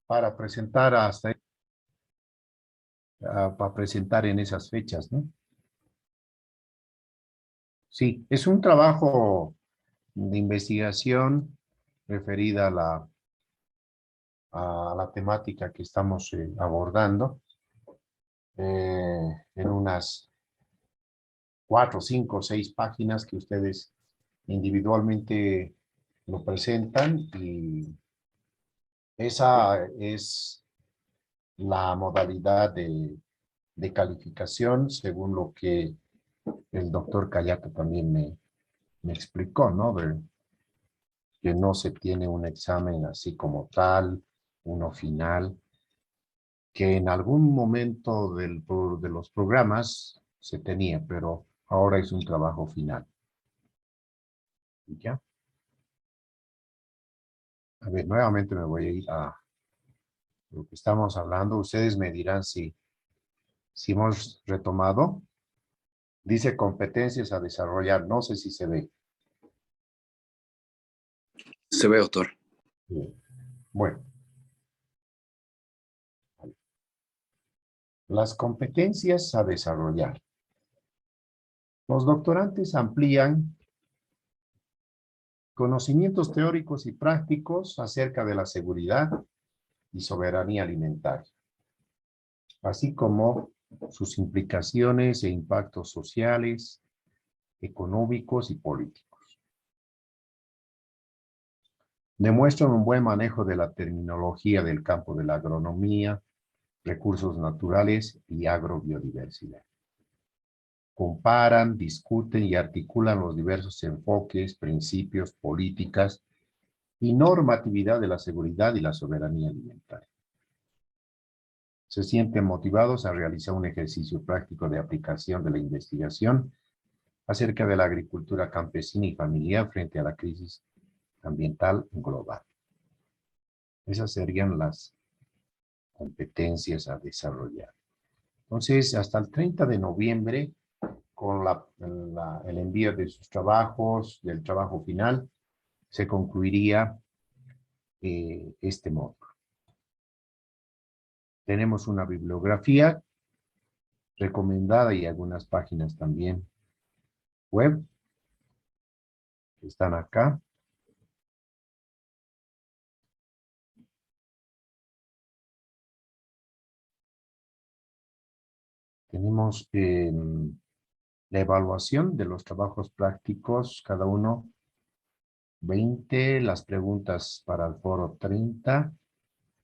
para presentar para presentar en esas fechas, ¿no? Sí, es un trabajo de investigación referida a la temática que estamos abordando en unas 4, 5, 6 páginas que ustedes individualmente lo presentan y esa es la modalidad de calificación según lo que el doctor Cayato también me explicó, ¿no? Que no se tiene un examen así como tal, uno final, que en algún momento de los programas se tenía, pero ahora es un trabajo final. ¿Ya? A ver, nuevamente me voy a ir a lo que estamos hablando. Ustedes me dirán si hemos retomado. Dice competencias a desarrollar. No sé si se ve. Se ve, doctor. Bien. Bueno. Las competencias a desarrollar. Los doctorantes amplían conocimientos teóricos y prácticos acerca de la seguridad y soberanía alimentaria, así como sus implicaciones e impactos sociales, económicos y políticos. Demuestran un buen manejo de la terminología del campo de la agronomía, recursos naturales y agrobiodiversidad. Comparan, discuten y articulan los diversos enfoques, principios, políticas y normatividad de la seguridad y la soberanía alimentaria. Se sienten motivados a realizar un ejercicio práctico de aplicación de la investigación acerca de la agricultura campesina y familiar frente a la crisis ambiental global. Esas serían las competencias a desarrollar. Entonces, hasta el 30 de noviembre, con el envío de sus trabajos, del trabajo final, se concluiría este módulo. Tenemos una bibliografía recomendada y algunas páginas también web que están acá. Tenemos la evaluación de los trabajos prácticos, cada uno 20, las preguntas para el foro 30,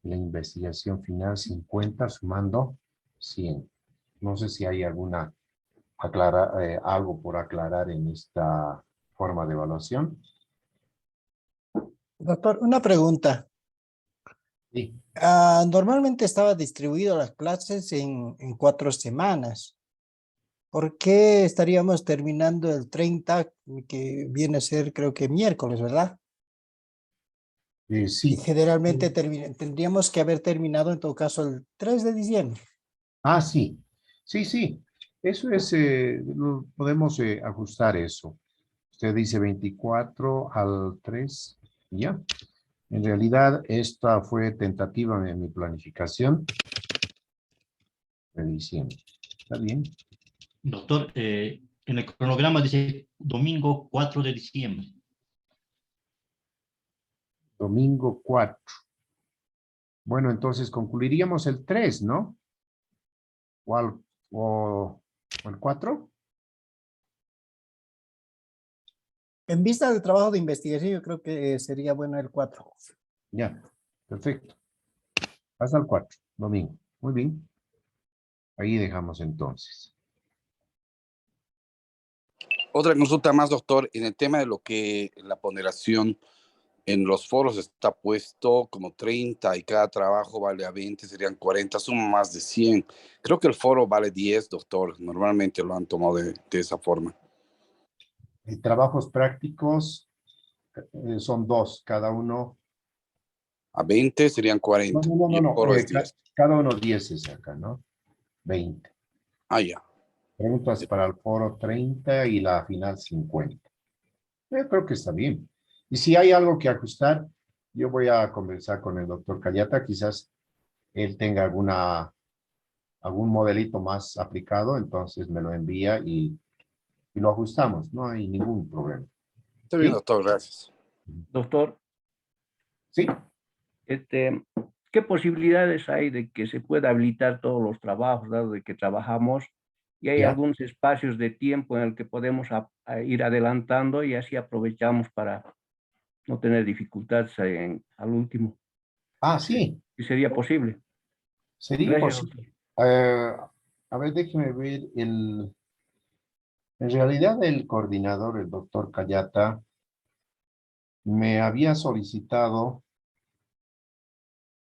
la investigación final 50, sumando 100. No sé si hay algo por aclarar en esta forma de evaluación. Doctor, una pregunta. Sí. Normalmente estaba distribuido las clases en 4 semanas. ¿Por qué estaríamos terminando el 30, que viene a ser creo que miércoles, ¿verdad? Sí. Y generalmente tendríamos que haber terminado en todo caso el 3 de diciembre. Ah, sí. Sí. Eso es, podemos ajustar eso. Usted dice 24 al 3, ¿ya? En realidad, esta fue tentativa en mi planificación de diciembre. ¿Está bien? Doctor, en el cronograma dice domingo 4 de diciembre. Domingo 4. Bueno, entonces concluiríamos el 3, ¿no? ¿O el 4? En vista del trabajo de investigación, yo creo que sería bueno el 4. Ya, perfecto. Hasta el 4, domingo. Muy bien. Ahí dejamos entonces. Otra consulta más, doctor, en el tema de lo que la ponderación en los foros está puesto como 30 y cada trabajo vale a 20, serían 40, suma más de 100. Creo que el foro vale 10, doctor. Normalmente lo han tomado de esa forma. Trabajos prácticos son 2, cada uno. A 20 serían 40. No. Y el foro es 10. Cada uno 10 es acá, ¿no? 20. Ah, ya. Preguntas para el foro 30 y la final 50. Yo creo que está bien. Y si hay algo que ajustar, yo voy a conversar con el doctor Cayata, quizás él tenga algún modelito más aplicado, entonces me lo envía y lo ajustamos, no hay ningún problema. Está bien, ¿Sí? doctor, gracias. Doctor, Sí, ¿qué posibilidades hay de que se pueda habilitar todos los trabajos, dado de que trabajamos y hay ya. algunos espacios de tiempo en el que podemos a ir adelantando y así aprovechamos para no tener dificultades al último? Ah, sí, Si sería posible. sería Gracias, posible. doctor. A ver, déjeme ver en realidad el coordinador, el doctor Cayata, me había solicitado,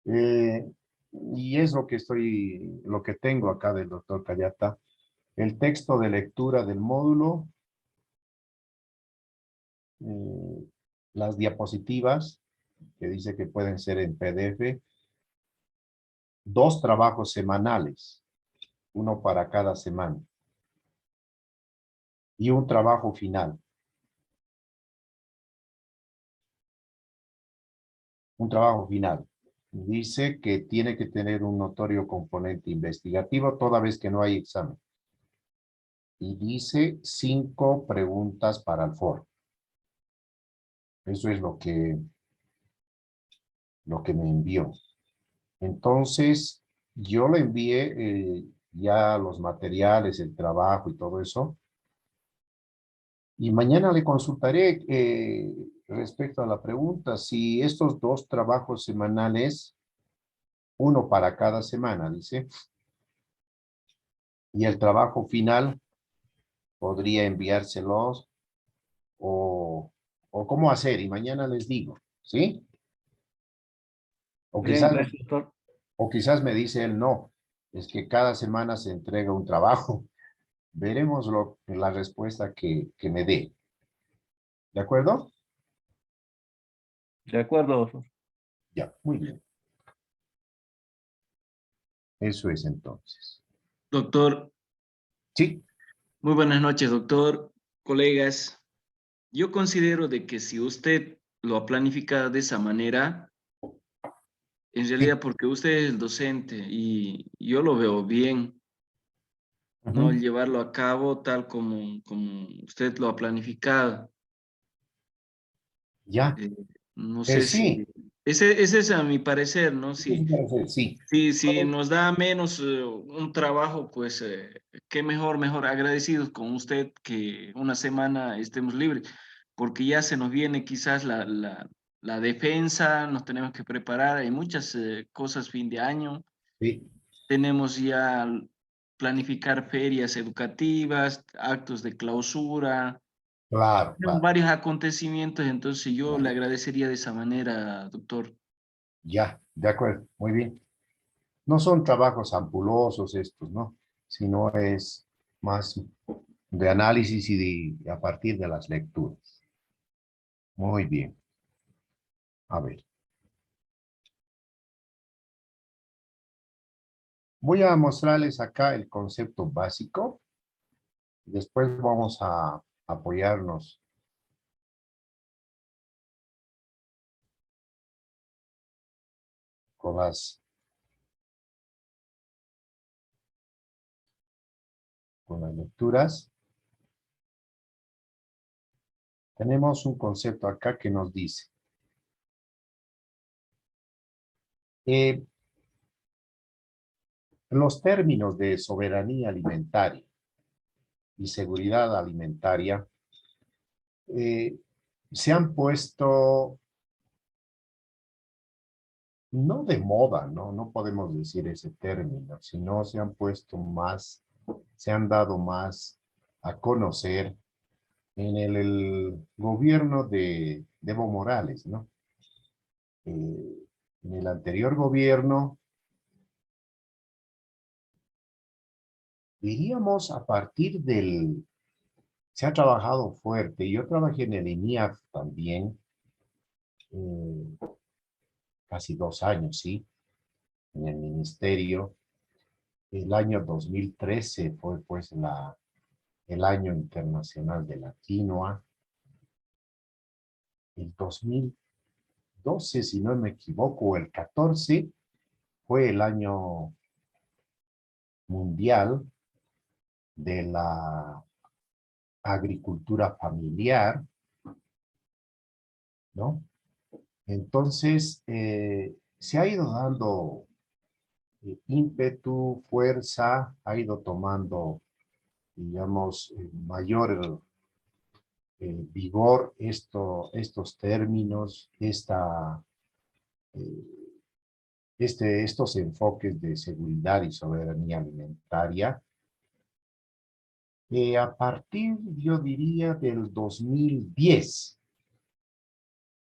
y es lo que tengo acá del doctor Cayata, el texto de lectura del módulo, las diapositivas, que dice que pueden ser en PDF, 2 trabajos semanales, uno para cada semana, y un trabajo final. Un trabajo final. Dice que tiene que tener un notorio componente investigativo toda vez que no hay examen. Y dice 5 preguntas para el foro. Eso es lo que me envió. Entonces, yo le envié ya los materiales, el trabajo y todo eso. Y mañana le consultaré respecto a la pregunta si estos 2 trabajos semanales, uno para cada semana, dice, y el trabajo final podría enviárselos o cómo hacer, y mañana les digo, ¿sí? O Bien, quizás, gracias, doctor. o quizás me dice él, no, es que cada semana se entrega un trabajo. Veremos la respuesta que me dé. ¿De acuerdo? De acuerdo, doctor. Ya, muy bien. Eso es entonces. Doctor, Sí, muy buenas noches, doctor, colegas. Yo considero de que si usted lo ha planificado de esa manera, en sí. realidad porque usted es el docente y yo lo veo bien, ¿no? Ujú. Llevarlo a cabo tal como usted lo ha planificado. Ya. Eh, no sé Sí, si... Ese es a mi parecer, ¿no? eso sí puede ser, sí. Si nos da menos un trabajo, pues qué mejor agradecidos con usted que una semana estemos libres, porque ya se nos viene quizás la defensa, nos tenemos que preparar, hay muchas cosas fin de año, Sí, tenemos ya planificar ferias educativas, actos de clausura, claro, tenemos claro. varios acontecimientos, entonces yo le agradecería de esa manera, doctor. Ya, de acuerdo, muy bien. No son trabajos ampulosos estos, ¿no? Sino es más de análisis y a partir de las lecturas. Muy bien. A ver. Voy a mostrarles acá el concepto básico. Después vamos a apoyarnos con las lecturas. Tenemos un concepto acá que nos dice, eh, los términos de soberanía alimentaria y seguridad alimentaria eh, se han puesto, no de moda, ¿no? No podemos decir ese término, sino se han puesto más, se han dado más a conocer en el gobierno de Evo Morales, ¿no? En el anterior gobierno, diríamos a partir se ha trabajado fuerte. Yo trabajé en el INIAF también, eh, casi 2 años, ¿sí? En el ministerio. El año 2013 fue pues el año internacional de la quinoa. El 2000 12, si no me equivoco, el 14, fue el año mundial de la agricultura familiar, ¿no? Entonces, se ha ido dando ímpetu, fuerza, ha ido tomando, digamos, mayor vigor estos términos, estos enfoques de seguridad y soberanía alimentaria. A partir, yo diría, del 2010,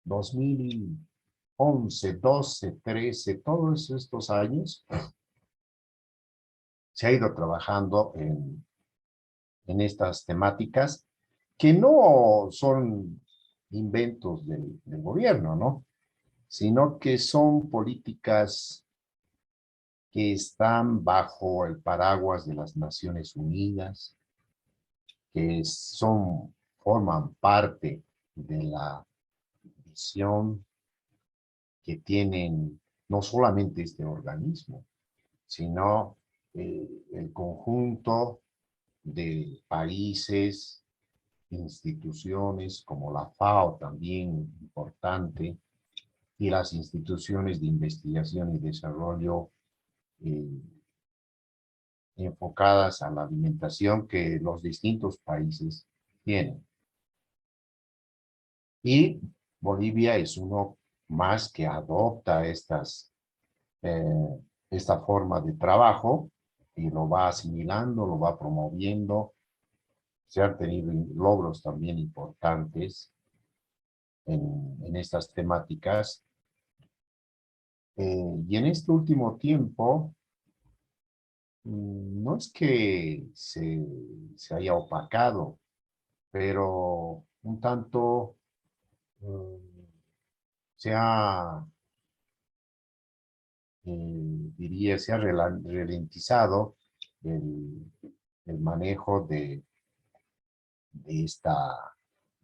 2011, 12, 13, todos estos años, se ha ido trabajando en estas temáticas que no son inventos del gobierno, ¿no? Sino que son políticas que están bajo el paraguas de las Naciones Unidas, que forman parte de la visión que tienen no solamente este organismo, sino el conjunto de países, instituciones como la FAO también importante, y las instituciones de investigación y desarrollo enfocadas a la alimentación que los distintos países tienen. Y Bolivia es uno más que adopta esta forma de trabajo y lo va asimilando, lo va promoviendo. Se han tenido logros también importantes en estas temáticas. Y en este último tiempo, no es que se haya opacado, pero un tanto se ha ralentizado el manejo de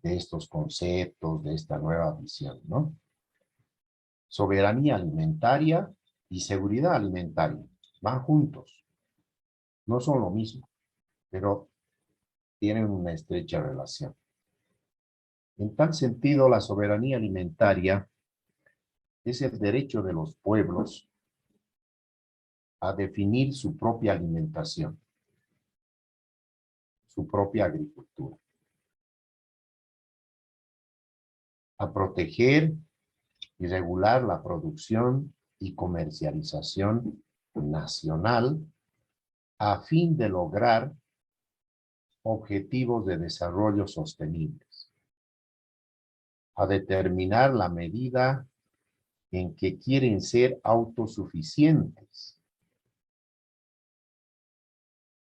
estos conceptos, de esta nueva visión, ¿no? Soberanía alimentaria y seguridad alimentaria van juntos. No son lo mismo, pero tienen una estrecha relación. En tal sentido, la soberanía alimentaria es el derecho de los pueblos a definir su propia alimentación, su propia agricultura, a proteger y regular la producción y comercialización nacional a fin de lograr objetivos de desarrollo sostenibles, a determinar la medida en que quieren ser autosuficientes,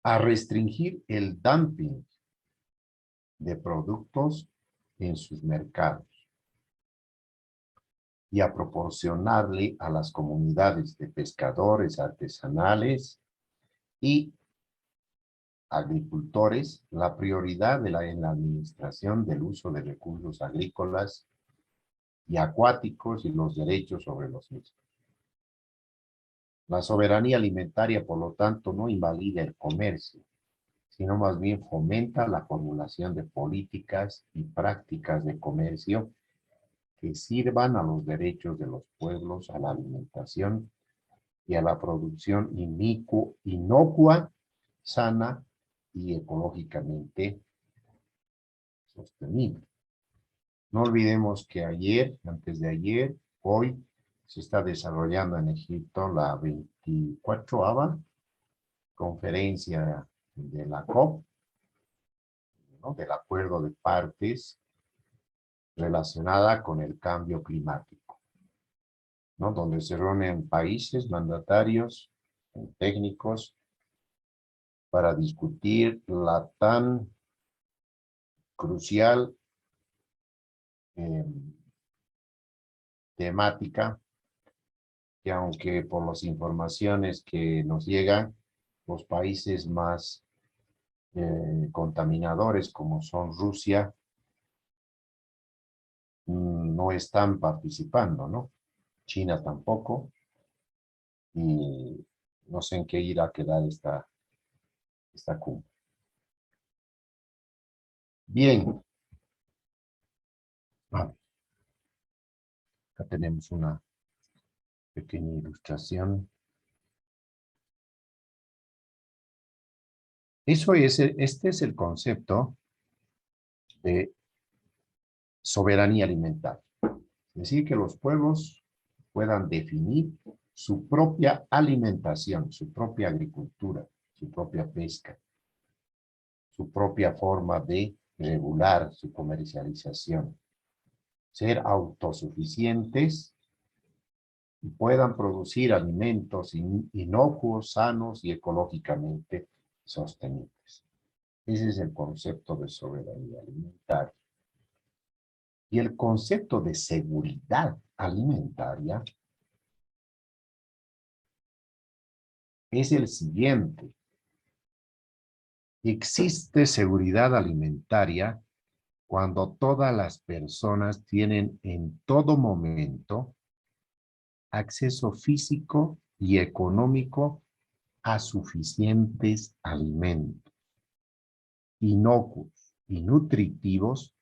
a restringir el dumping de productos en sus mercados y a proporcionarle a las comunidades de pescadores artesanales y agricultores la prioridad en la administración del uso de recursos agrícolas y acuáticos y los derechos sobre los mismos. La soberanía alimentaria, por lo tanto, no invalida el comercio, sino más bien fomenta la formulación de políticas y prácticas de comercio que sirvan a los derechos de los pueblos, a la alimentación y a la producción inocua, sana y ecológicamente sostenible. No olvidemos que antes de ayer, hoy, se está desarrollando en Egipto la 24ª conferencia de la COP, ¿no? Del acuerdo de partes relacionada con el cambio climático, ¿no? Donde se reúnen países, mandatarios, técnicos, para discutir la tan crucial temática que, aunque por las informaciones que nos llegan, los países más contaminadores como son Rusia, no no están participando, ¿no? China tampoco, y no sé en qué irá a quedar esta cumbre. Bien. Acá tenemos una pequeña ilustración. Este es el concepto de soberanía alimentaria. Es decir, que los pueblos puedan definir su propia alimentación, su propia agricultura, su propia pesca, su propia forma de regular su comercialización, ser autosuficientes y puedan producir alimentos inocuos, sanos y ecológicamente sostenibles. Ese es el concepto de soberanía alimentaria. Y el concepto de seguridad alimentaria es el siguiente. Existe seguridad alimentaria cuando todas las personas tienen en todo momento acceso físico y económico a suficientes alimentos, inocuos y nutritivos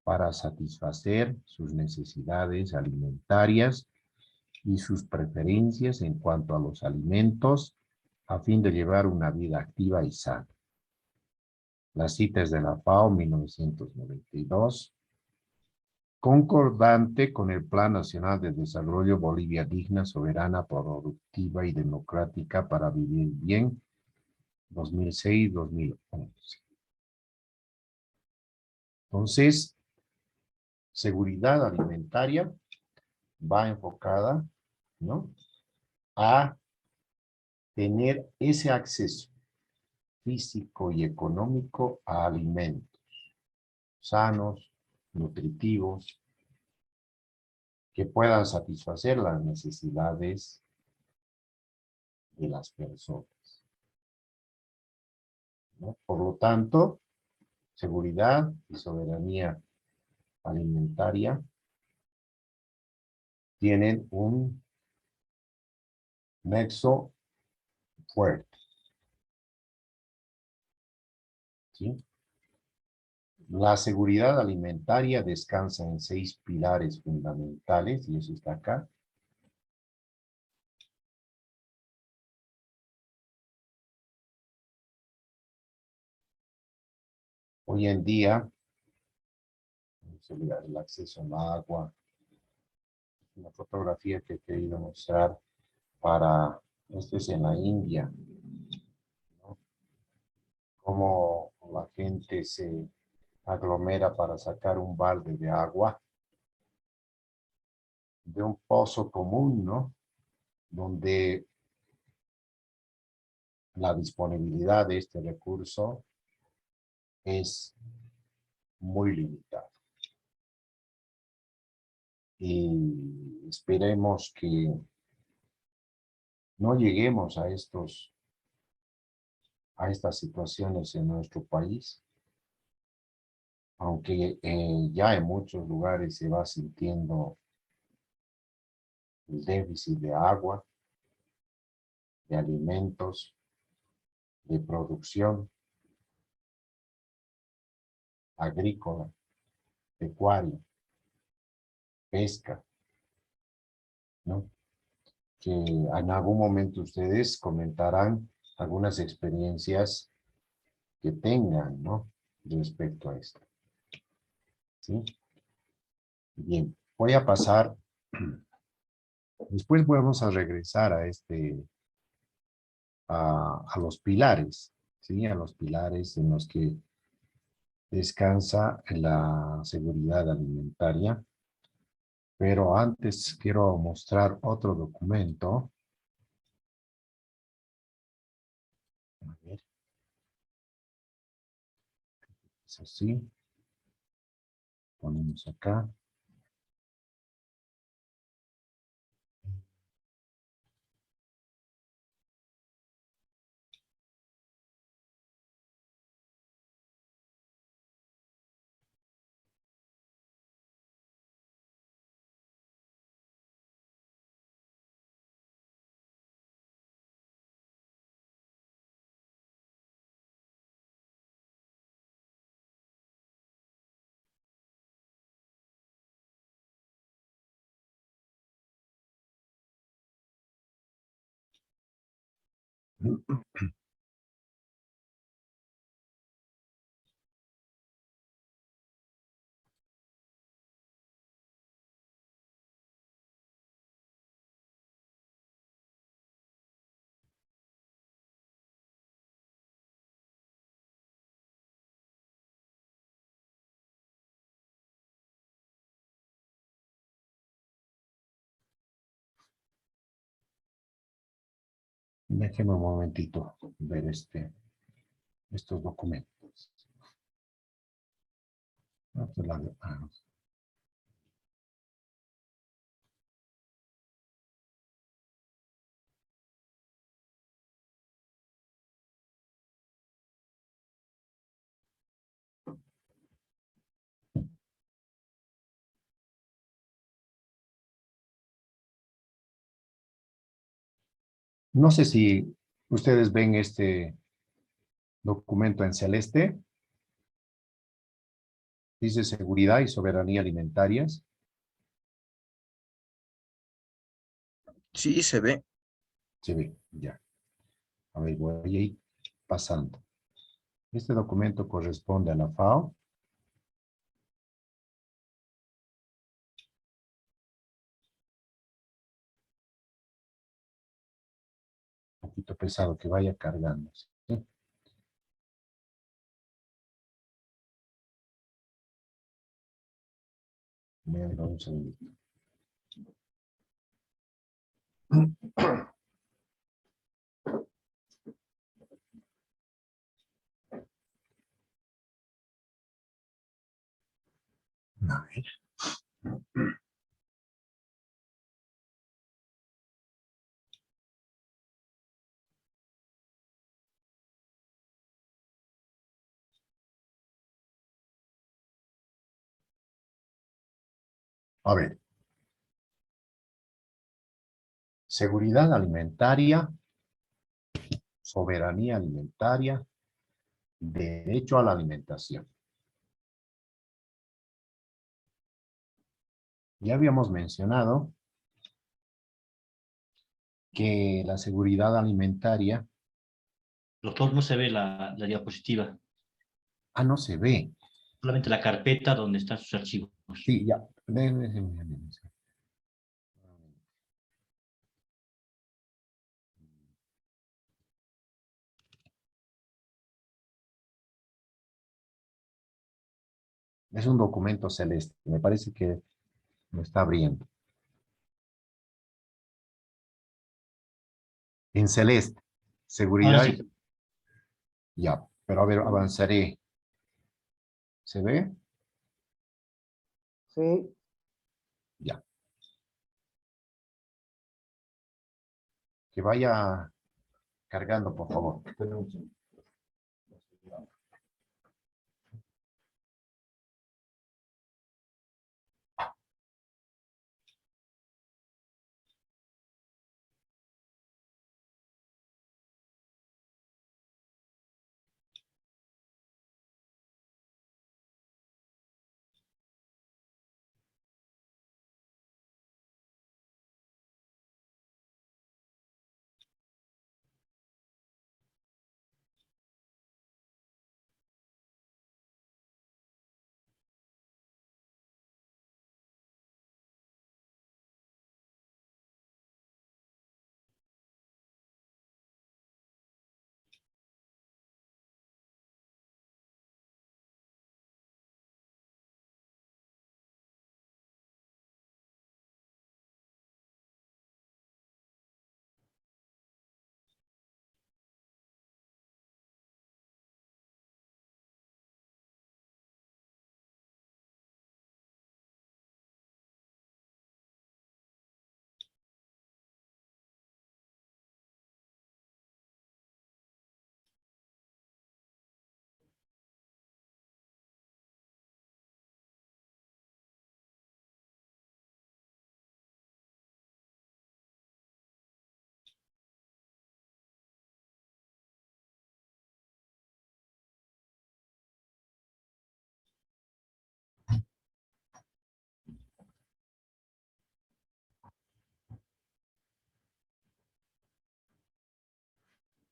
para satisfacer sus necesidades alimentarias y sus preferencias en cuanto a los alimentos a fin de llevar una vida activa y sana. La cita es de la FAO 1992, concordante con el Plan Nacional de Desarrollo Bolivia Digna, Soberana, Productiva y Democrática para Vivir Bien, 2006-2011. Entonces, seguridad alimentaria va enfocada, ¿no?, a tener ese acceso físico y económico a alimentos sanos, nutritivos, que puedan satisfacer las necesidades de las personas, ¿no? Por lo tanto, seguridad y soberanía alimentaria tienen un nexo fuerte, ¿sí? La seguridad alimentaria descansa en 6 pilares fundamentales, y eso está acá. Hoy en día, el acceso al agua, una fotografía que he querido mostrar esto es en la India, ¿no? Cómo la gente se aglomera para sacar un balde de agua de un pozo común, ¿no? Donde la disponibilidad de este recurso es muy limitada. Y esperemos que no lleguemos a estas situaciones en nuestro país, aunque ya en muchos lugares se va sintiendo el déficit de agua, de alimentos, de producción agrícola, pecuaria, pesca, ¿no? Que en algún momento ustedes comentarán algunas experiencias que tengan, ¿no?, respecto a esto, ¿sí? Bien, voy a pasar, después vamos a regresar a los pilares, ¿sí? A los pilares en los que descansa la seguridad alimentaria. Pero antes quiero mostrar otro documento. A ver. Es así. Ponemos acá. Déjeme un momentito ver estos documentos. No sé si ustedes ven este documento en celeste. Dice seguridad y soberanía alimentarias. Sí, se ve. Se ve, ya. A ver, voy a ir pasando. Este documento corresponde a la FAO. Un poquito pesado, que vaya cargando. ¿Sí? Voy a dar un segundito. A ver. A ver. Seguridad alimentaria, soberanía alimentaria, derecho a la alimentación. Ya habíamos mencionado que la seguridad alimentaria, Doctor, no se ve la diapositiva, no se ve. solamente la carpeta donde están sus archivos. Sí, ya. Es un documento celeste. Me parece que lo está abriendo. En celeste. Ahora Seguridad. sí, Ya. Pero a ver, avanzaré. ¿Se ve? Sí. Ya. Que vaya cargando, por favor.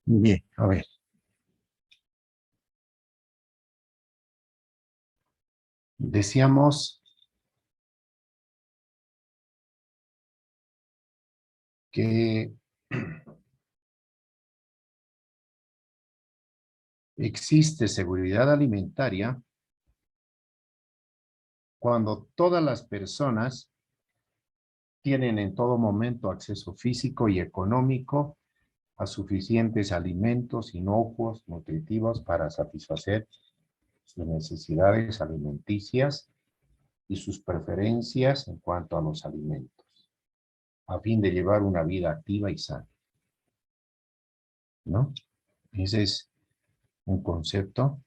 Bien, a ver. Decíamos que existe seguridad alimentaria cuando todas las personas tienen en todo momento acceso físico y económico a suficientes alimentos inocuos, nutritivos para satisfacer sus necesidades alimenticias y sus preferencias en cuanto a los alimentos, a fin de llevar una vida activa y sana, ¿no? Ese es un concepto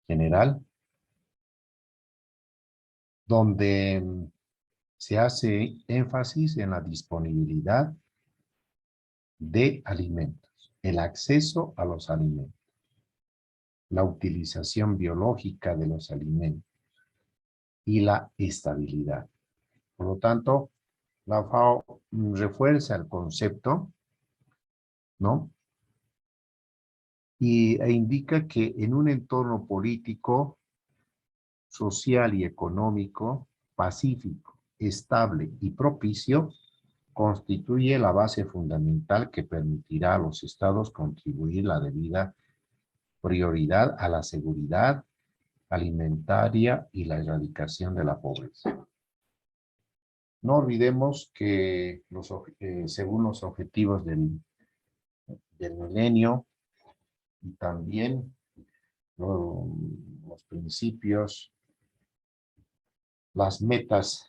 general donde se hace énfasis en la disponibilidad de alimentos, el acceso a los alimentos, la utilización biológica de los alimentos y la estabilidad. Por lo tanto, la FAO refuerza el concepto, ¿no? E indica que en un entorno político, social y económico pacífico, estable y propicio, constituye la base fundamental que permitirá a los estados contribuir la debida prioridad a la seguridad alimentaria y la erradicación de la pobreza. No olvidemos que según los objetivos del milenio y también los principios, las metas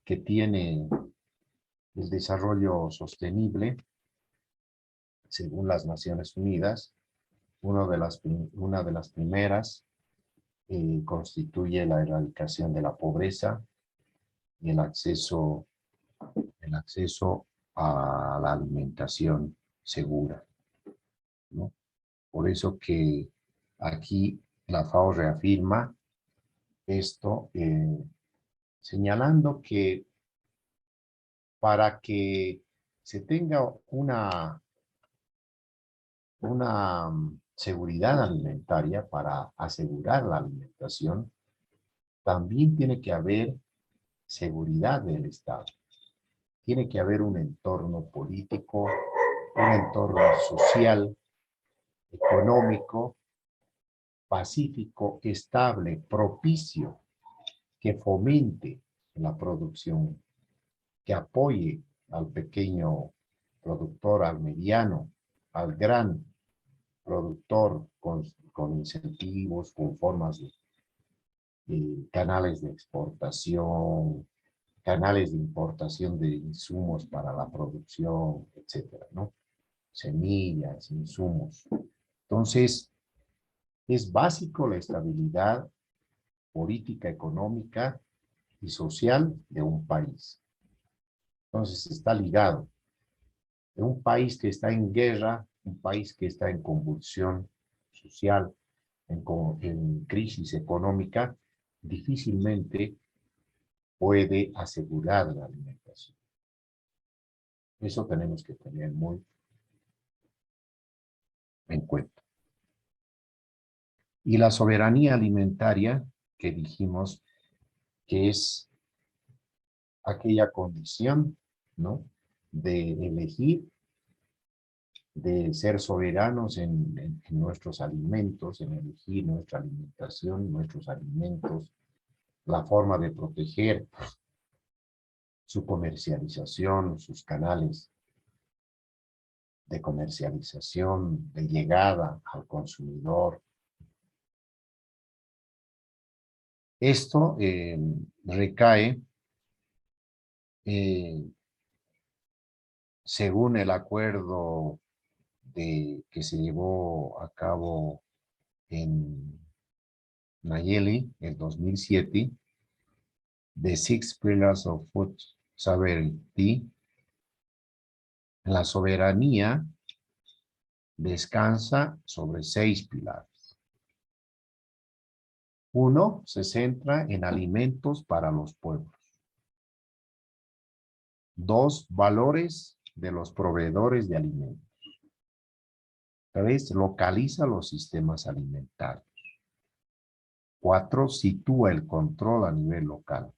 que tiene el desarrollo sostenible, según las Naciones Unidas, una de las primeras constituye la erradicación de la pobreza y el acceso a la alimentación segura, ¿no? Por eso que aquí la FAO reafirma esto, señalando que para que se tenga una seguridad alimentaria, para asegurar la alimentación, también tiene que haber seguridad del Estado. Tiene que haber un entorno político, un entorno social, económico, pacífico, estable, propicio, que fomente la producción, que apoye al pequeño productor, al mediano, al gran productor con incentivos, con formas de canales de exportación, canales de importación de insumos para la producción, etcétera, ¿no? Semillas, insumos. Entonces, es básico la estabilidad política, económica y social de un país. Entonces, está ligado. En un país que está en guerra, un país que está en convulsión social, en crisis económica, difícilmente puede asegurar la alimentación. Eso tenemos que tener muy en cuenta. Y la soberanía alimentaria, que dijimos que es aquella condición, ¿no?, de elegir, de ser soberanos en nuestros alimentos, en elegir nuestra alimentación, nuestros alimentos, la forma de proteger su comercialización, sus canales de comercialización, de llegada al consumidor. Esto recae, según el acuerdo que se llevó a cabo en Nayeli en 2007, The Six Pillars of Food Sovereignty. La soberanía descansa sobre 6 pilares. 1, se centra en alimentos para los pueblos. 2, valores de los proveedores de alimentos. 3. Localiza los sistemas alimentarios. 4. Sitúa el control a nivel local.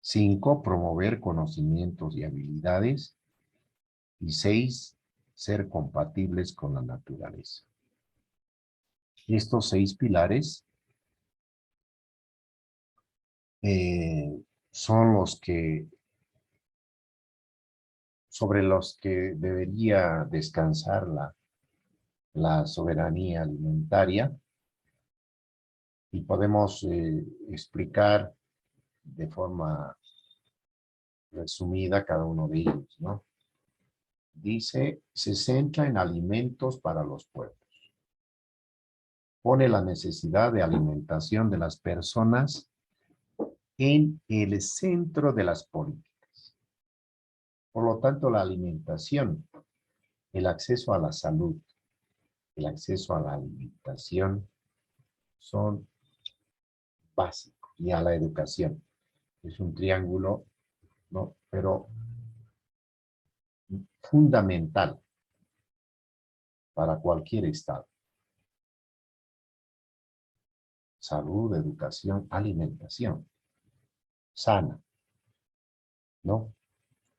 5. Promover conocimientos y habilidades. Y 6. Ser compatibles con la naturaleza. Estos 6 pilares son los que, sobre los que debería descansar la soberanía alimentaria, y podemos explicar de forma resumida cada uno de ellos, ¿no? Dice, se centra en alimentos para los pueblos. Pone la necesidad de alimentación de las personas en el centro de las políticas. Por lo tanto, la alimentación, el acceso a la salud, el acceso a la alimentación son básicos, y a la educación. Es un triángulo, ¿no? Pero fundamental para cualquier estado. Salud, educación, alimentación sana, ¿no?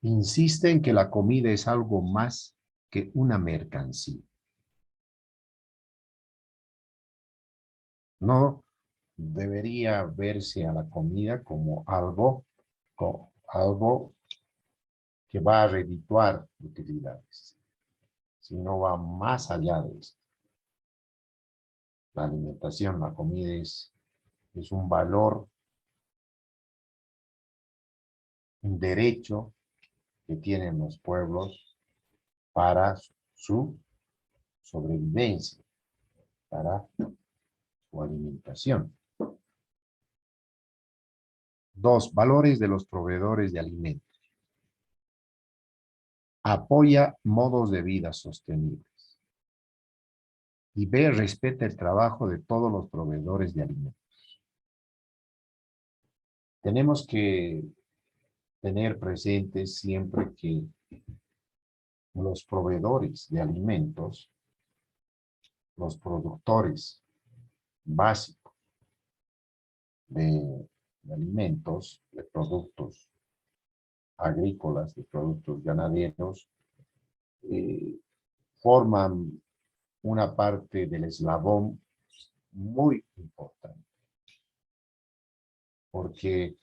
Insiste en que la comida es algo más que una mercancía. No debería verse a la comida como algo que va a redituar utilidades, sino va más allá de esto. La alimentación, la comida es un valor, un derecho que tienen los pueblos para su sobrevivencia, para su alimentación. 2. Valores de los proveedores de alimentos. Apoya modos de vida sostenibles. Y B. Respeta el trabajo de todos los proveedores de alimentos. Tenemos que tener presente siempre que los proveedores de alimentos, los productores básicos de alimentos, de productos agrícolas, de productos ganaderos, forman una parte del eslabón muy importante, porque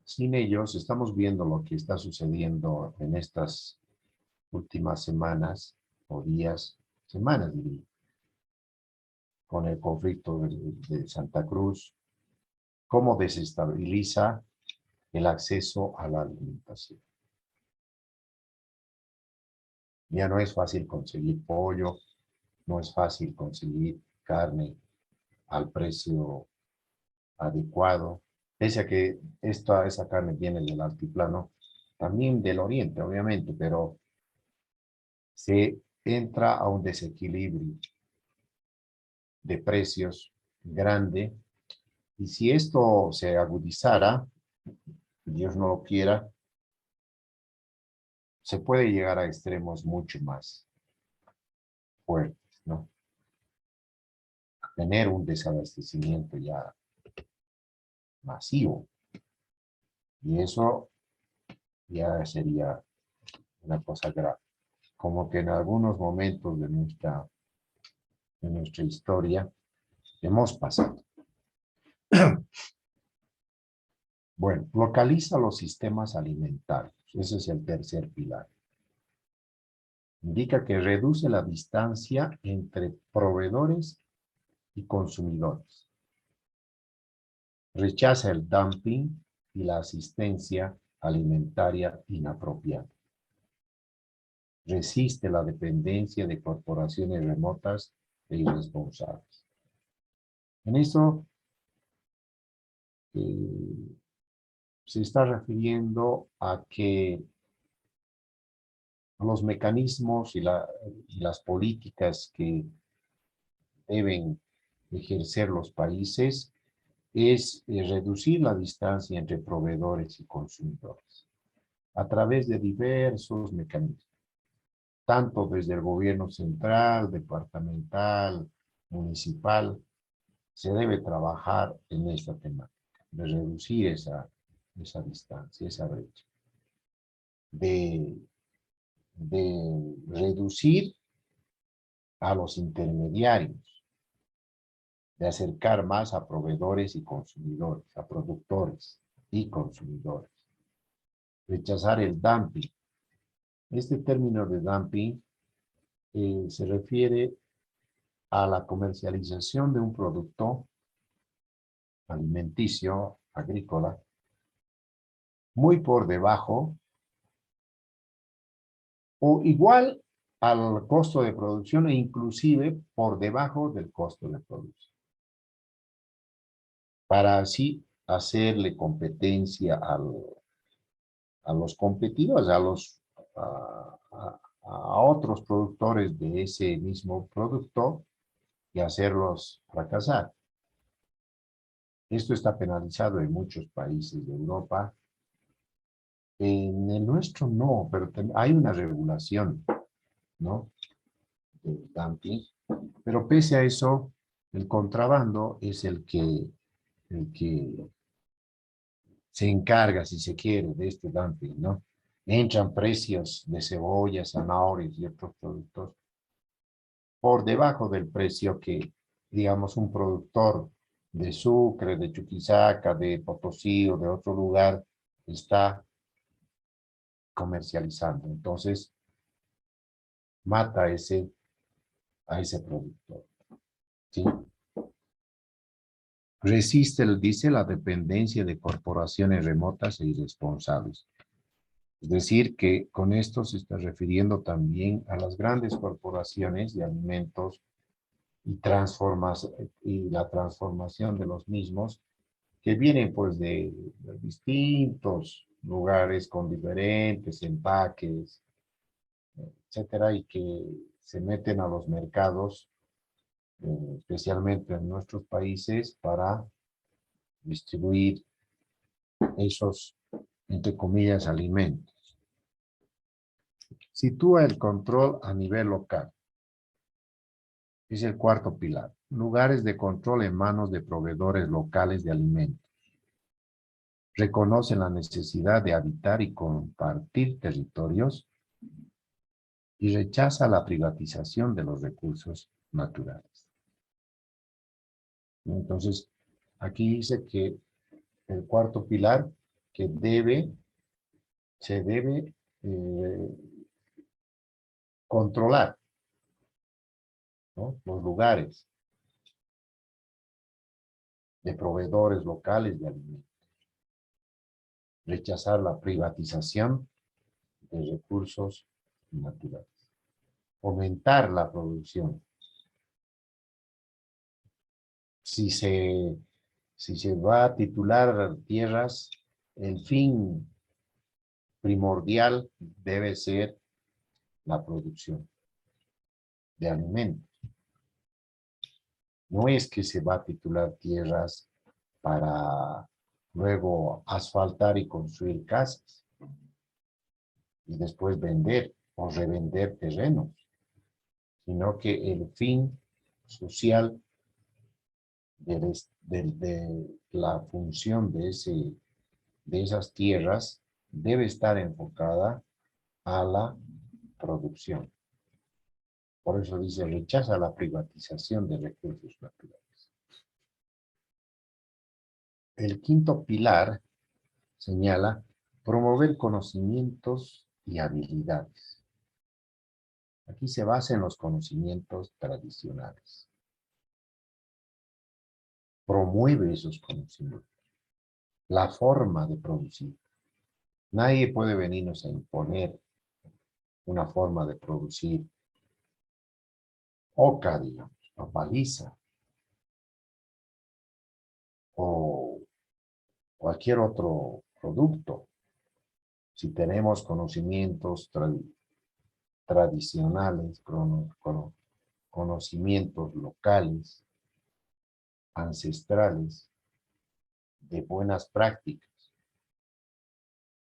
sin ellos estamos viendo lo que está sucediendo en estas últimas semanas o días, semanas diría, con el conflicto de Santa Cruz, cómo desestabiliza el acceso a la alimentación. Ya no es fácil conseguir pollo, no es fácil conseguir carne al precio adecuado, pese a que esa carne viene del altiplano, también del oriente, obviamente, pero se entra a un desequilibrio de precios grande, y si esto se agudizara, Dios no lo quiera, se puede llegar a extremos mucho más fuertes, ¿no? Tener un desabastecimiento ya masivo, y eso ya sería una cosa grave. Como que en algunos momentos de nuestra historia hemos pasado. Bueno, localiza los sistemas alimentarios. Ese es el tercer pilar. Indica que reduce la distancia entre proveedores y consumidores. Rechaza el dumping y la asistencia alimentaria inapropiada. Resiste la dependencia de corporaciones remotas e irresponsables. En eso se está refiriendo a que los mecanismos y las políticas que deben ejercer los países es reducir la distancia entre proveedores y consumidores. a través de diversos mecanismos, tanto desde el gobierno central, departamental, municipal. Se debe trabajar en esta temática, de reducir esa distancia, esa brecha, de reducir a los intermediarios, de acercar más a proveedores y consumidores, a productores y consumidores. Rechazar el dumping. Este término de dumping se refiere a la comercialización de un producto alimenticio, agrícola, muy por debajo o igual al costo de producción e inclusive por debajo del costo de producción, para así hacerle competencia a los competidores, a otros productores de ese mismo producto y hacerlos fracasar. Esto está penalizado en muchos países de Europa. En el nuestro no, pero hay una regulación, ¿no? Del dumping. Pero pese a eso, el contrabando es el que se encarga, si se quiere, de este dumping, ¿no? Entran precios de cebollas, zanahorias y otros productos por debajo del precio que, digamos, un productor de Sucre, de Chuquisaca, de Potosí o de otro lugar está comercializando. Entonces, mata a ese productor, ¿sí? Resiste, dice, la dependencia de corporaciones remotas e irresponsables. Es decir, que con esto se está refiriendo también a las grandes corporaciones de alimentos y la transformación de los mismos, que vienen pues de distintos lugares con diferentes empaques, etcétera, y que se meten a los mercados, especialmente en nuestros países, para distribuir esos, entre comillas, alimentos. Sitúa el control a nivel local. Es el cuarto pilar. Lugares de control en manos de proveedores locales de alimentos. Reconocen la necesidad de habitar y compartir territorios y rechaza la privatización de los recursos naturales. Entonces, aquí dice que el cuarto pilar que se debe controlar, ¿no? Los lugares de proveedores locales de alimentos. Rechazar la privatización de recursos naturales. Fomentar la producción. Si se va a titular tierras, el fin primordial debe ser la producción de alimentos. No es que se va a titular tierras para luego asfaltar y construir casas y después vender o revender terrenos, sino que el fin social de la función de esas tierras debe estar enfocada a la producción. Por eso dice, rechaza la privatización de recursos naturales. El quinto pilar señala promover conocimientos y habilidades. Aquí se basa en los conocimientos tradicionales. Promueve esos conocimientos. La forma de producir. Nadie puede venirnos a imponer una forma de producir oca, digamos, paliza, o cualquier otro producto. Si tenemos conocimientos tradicionales, conocimientos locales, ancestrales, de buenas prácticas,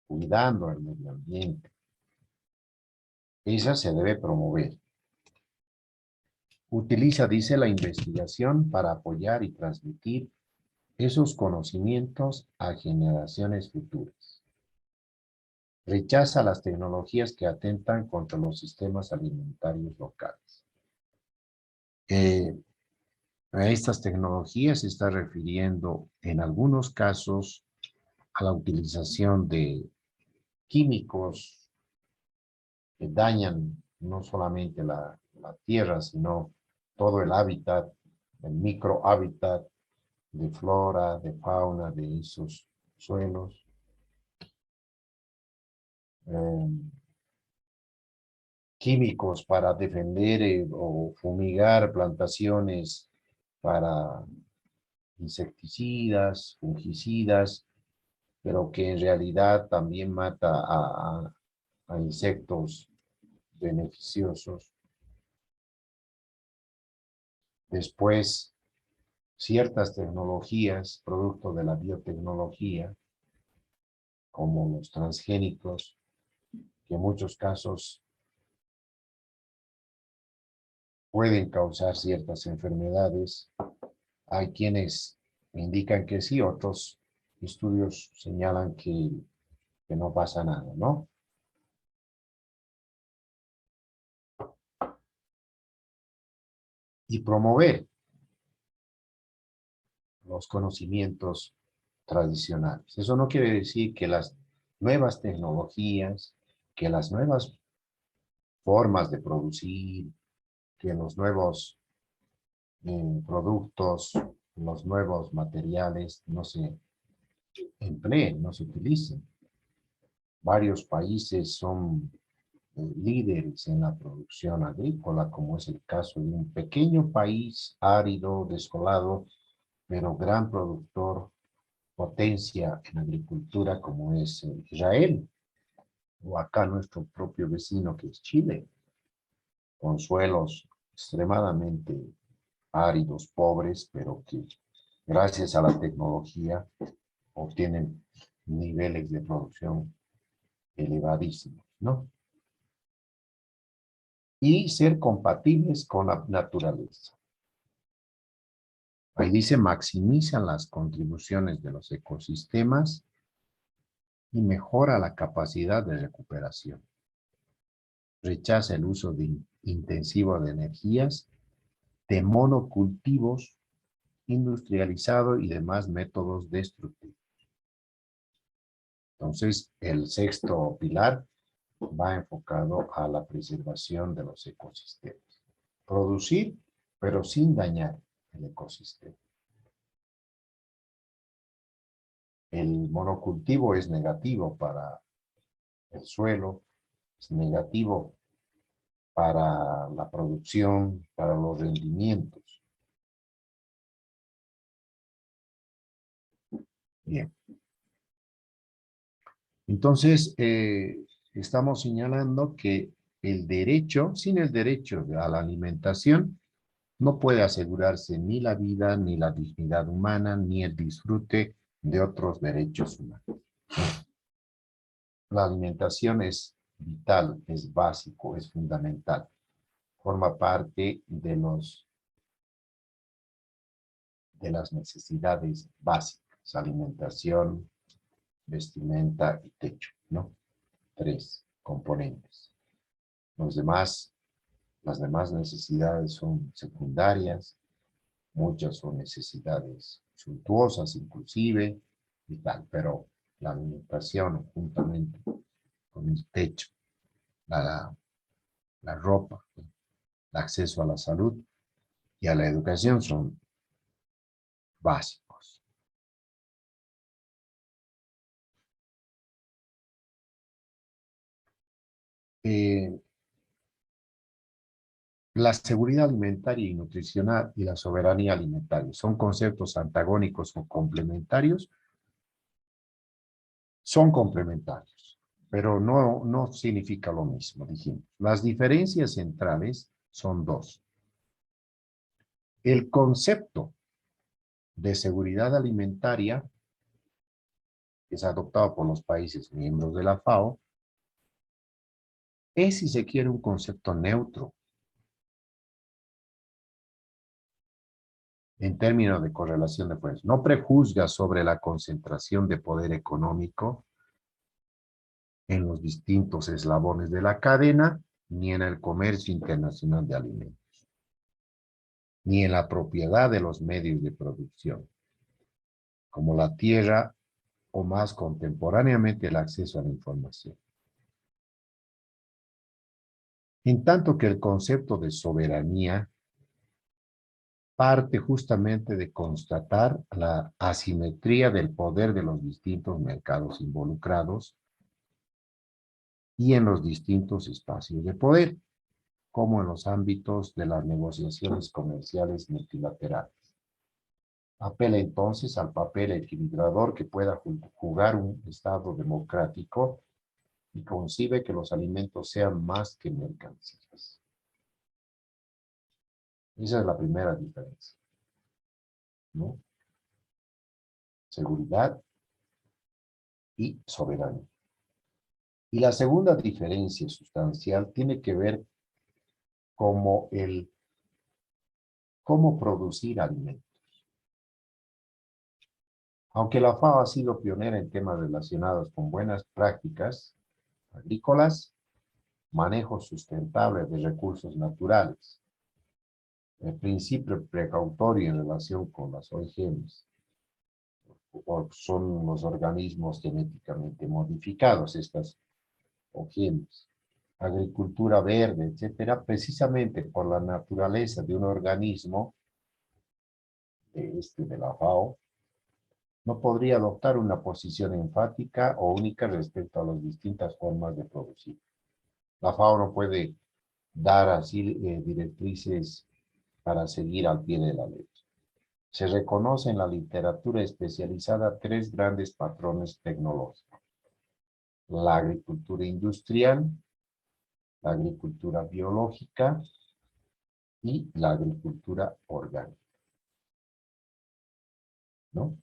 cuidando el medio ambiente. Esa se debe promover. Utiliza, dice, la investigación para apoyar y transmitir esos conocimientos a generaciones futuras. Rechaza las tecnologías que atentan contra los sistemas alimentarios locales. A estas tecnologías se está refiriendo en algunos casos a la utilización de químicos que dañan no solamente la tierra, sino todo el hábitat, el microhábitat de flora, de fauna, de esos suelos. Químicos para defender o fumigar plantaciones para insecticidas, fungicidas, pero que en realidad también mata a insectos beneficiosos. Después, ciertas tecnologías, producto de la biotecnología, como los transgénicos, que en muchos casos pueden causar ciertas enfermedades. Hay quienes indican que sí, otros estudios señalan que no pasa nada, ¿no? Y promover los conocimientos tradicionales. Eso no quiere decir que las nuevas tecnologías, que las nuevas formas de producir, que los nuevos productos, los nuevos materiales no se empleen, no se utilicen. Varios países son líderes en la producción agrícola, como es el caso de un pequeño país árido, desolado, pero gran productor, potencia en agricultura como es Israel, o acá nuestro propio vecino que es Chile, con suelos extremadamente áridos, pobres, pero que gracias a la tecnología obtienen niveles de producción elevadísimos, ¿no? Y ser compatibles con la naturaleza. Ahí dice, maximizan las contribuciones de los ecosistemas y mejora la capacidad de recuperación. Rechaza el uso intensivo de energías, de monocultivos, industrializado y demás métodos destructivos. Entonces, el sexto pilar va enfocado a la preservación de los ecosistemas. Producir, pero sin dañar el ecosistema. El monocultivo es negativo para el suelo, es negativo para la producción, para los rendimientos. Bien. Entonces, estamos señalando que el derecho, sin el derecho a la alimentación, no puede asegurarse ni la vida, ni la dignidad humana, ni el disfrute de otros derechos humanos. La alimentación es vital, es básico, es fundamental. Forma parte de las necesidades básicas, alimentación, vestimenta y techo, ¿no? 3 componentes. Las demás necesidades son secundarias, muchas son necesidades suntuosas inclusive y tal, pero la alimentación juntamente con el techo, la ropa, el acceso a la salud y a la educación son básicos. La seguridad alimentaria y nutricional y la soberanía alimentaria son conceptos antagónicos o complementarios. Son complementarios, pero no significa lo mismo, dijimos. Las diferencias centrales son 2. El concepto de seguridad alimentaria que es adoptado por los países miembros de la FAO, es, si se quiere, un concepto neutro en términos de correlación de fuerzas. No prejuzga sobre la concentración de poder económico en los distintos eslabones de la cadena, ni en el comercio internacional de alimentos, ni en la propiedad de los medios de producción, como la tierra o más contemporáneamente el acceso a la información. En tanto que el concepto de soberanía parte justamente de constatar la asimetría del poder de los distintos mercados involucrados y en los distintos espacios de poder, como en los ámbitos de las negociaciones comerciales multilaterales. Apela entonces al papel equilibrador que pueda jugar un Estado democrático y concibe que los alimentos sean más que mercancías. Esa es la primera diferencia, ¿no? Seguridad y soberanía. Y la segunda diferencia sustancial tiene que ver como cómo producir alimentos. Aunque la FAO ha sido pionera en temas relacionados con buenas prácticas agrícolas, manejo sustentable de recursos naturales, el principio precautorio en relación con las OGMs, son los organismos genéticamente modificados, estas OGMs, agricultura verde, etcétera, precisamente por la naturaleza de un organismo, de la FAO, no podría adoptar una posición enfática o única respecto a las distintas formas de producir. La FAO no puede dar así directrices para seguir al pie de la letra. Se reconoce en la literatura especializada tres grandes patrones tecnológicos: la agricultura industrial, la agricultura biológica y la agricultura orgánica, ¿no?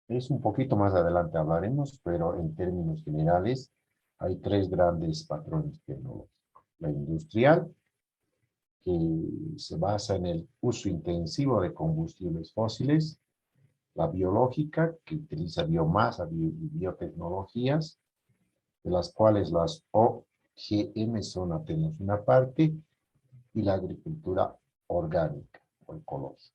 Es un poquito más adelante hablaremos, pero en términos generales hay tres grandes patrones tecnológicos. La industrial, que se basa en el uso intensivo de combustibles fósiles; la biológica, que utiliza biomasa y biotecnologías, de las cuales las OGM son apenas una parte; y la agricultura orgánica o ecológica.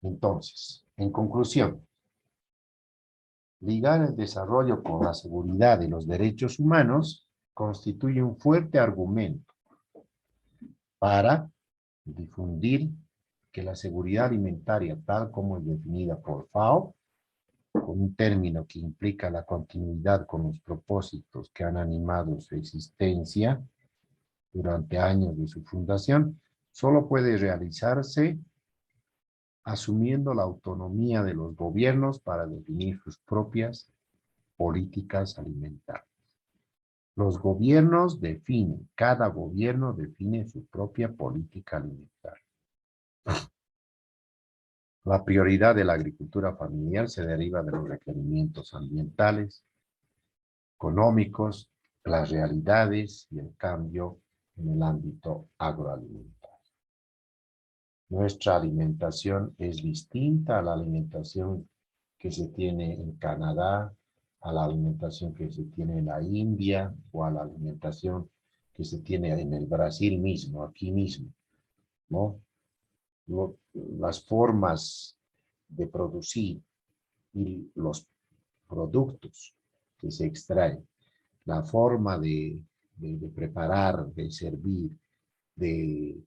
Entonces, en conclusión, ligar el desarrollo con la seguridad y los derechos humanos constituye un fuerte argumento para difundir que la seguridad alimentaria, tal como es definida por FAO, con un término que implica la continuidad con los propósitos que han animado su existencia durante años de su fundación, solo puede realizarse asumiendo la autonomía de los gobiernos para definir sus propias políticas alimentarias. Los gobiernos definen, cada gobierno define su propia política alimentaria. La prioridad de la agricultura familiar se deriva de los requerimientos ambientales, económicos, las realidades y el cambio en el ámbito agroalimentario. Nuestra alimentación es distinta a la alimentación que se tiene en Canadá, a la alimentación que se tiene en la India o a la alimentación que se tiene en el Brasil mismo, aquí mismo, ¿no? Las formas de producir y los productos que se extraen, la forma de preparar, de servir, de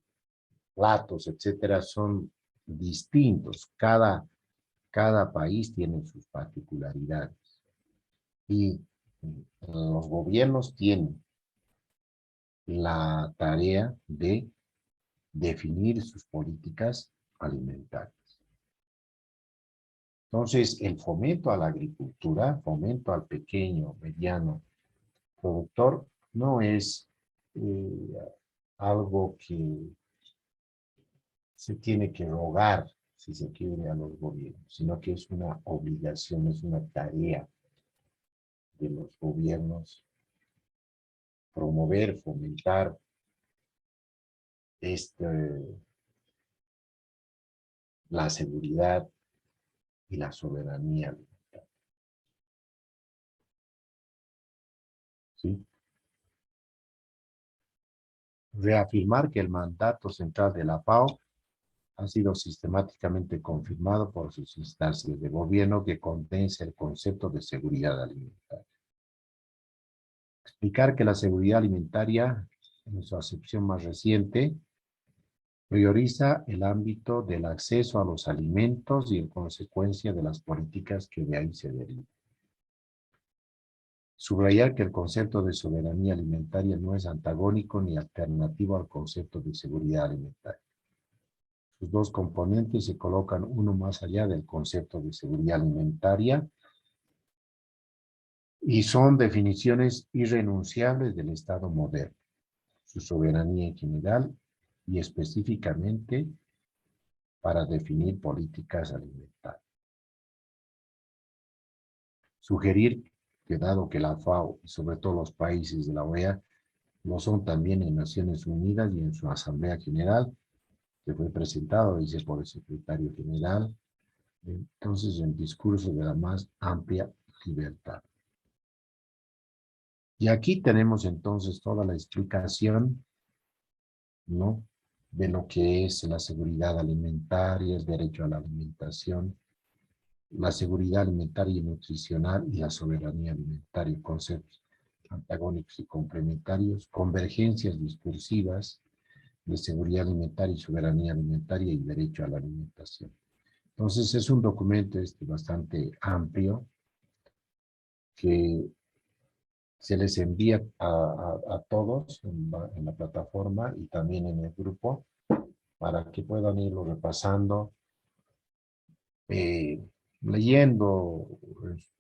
platos, etcétera, son distintos. Cada país tiene sus particularidades. Y los gobiernos tienen la tarea de definir sus políticas alimentarias. Entonces, el fomento a la agricultura, fomento al pequeño, mediano productor, no es algo que se tiene que rogar, si se quiere, a los gobiernos, sino que es una obligación, es una tarea de los gobiernos promover, fomentar la seguridad y la soberanía alimentaria. ¿Sí? Reafirmar que el mandato central de la FAO ha sido sistemáticamente confirmado por sus instancias de gobierno que condensa el concepto de seguridad alimentaria. Explicar que la seguridad alimentaria, en su acepción más reciente, prioriza el ámbito del acceso a los alimentos y en consecuencia de las políticas que de ahí se derivan. Subrayar que el concepto de soberanía alimentaria no es antagónico ni alternativo al concepto de seguridad alimentaria. Sus dos componentes se colocan uno más allá del concepto de seguridad alimentaria y son definiciones irrenunciables del Estado moderno, su soberanía en general y específicamente para definir políticas alimentarias. Sugerir que dado que la FAO y sobre todo los países de la OEA lo son también en Naciones Unidas y en su Asamblea General, que fue presentado, dice, por el secretario general, entonces el discurso de la más amplia libertad. Y aquí tenemos entonces toda la explicación, ¿no?, de lo que es la seguridad alimentaria, el derecho a la alimentación, la seguridad alimentaria y nutricional y la soberanía alimentaria, conceptos antagónicos y complementarios, convergencias discursivas de seguridad alimentaria y soberanía alimentaria y derecho a la alimentación. Entonces es un documento bastante amplio que se les envía a todos en la plataforma y también en el grupo para que puedan irlo repasando, leyendo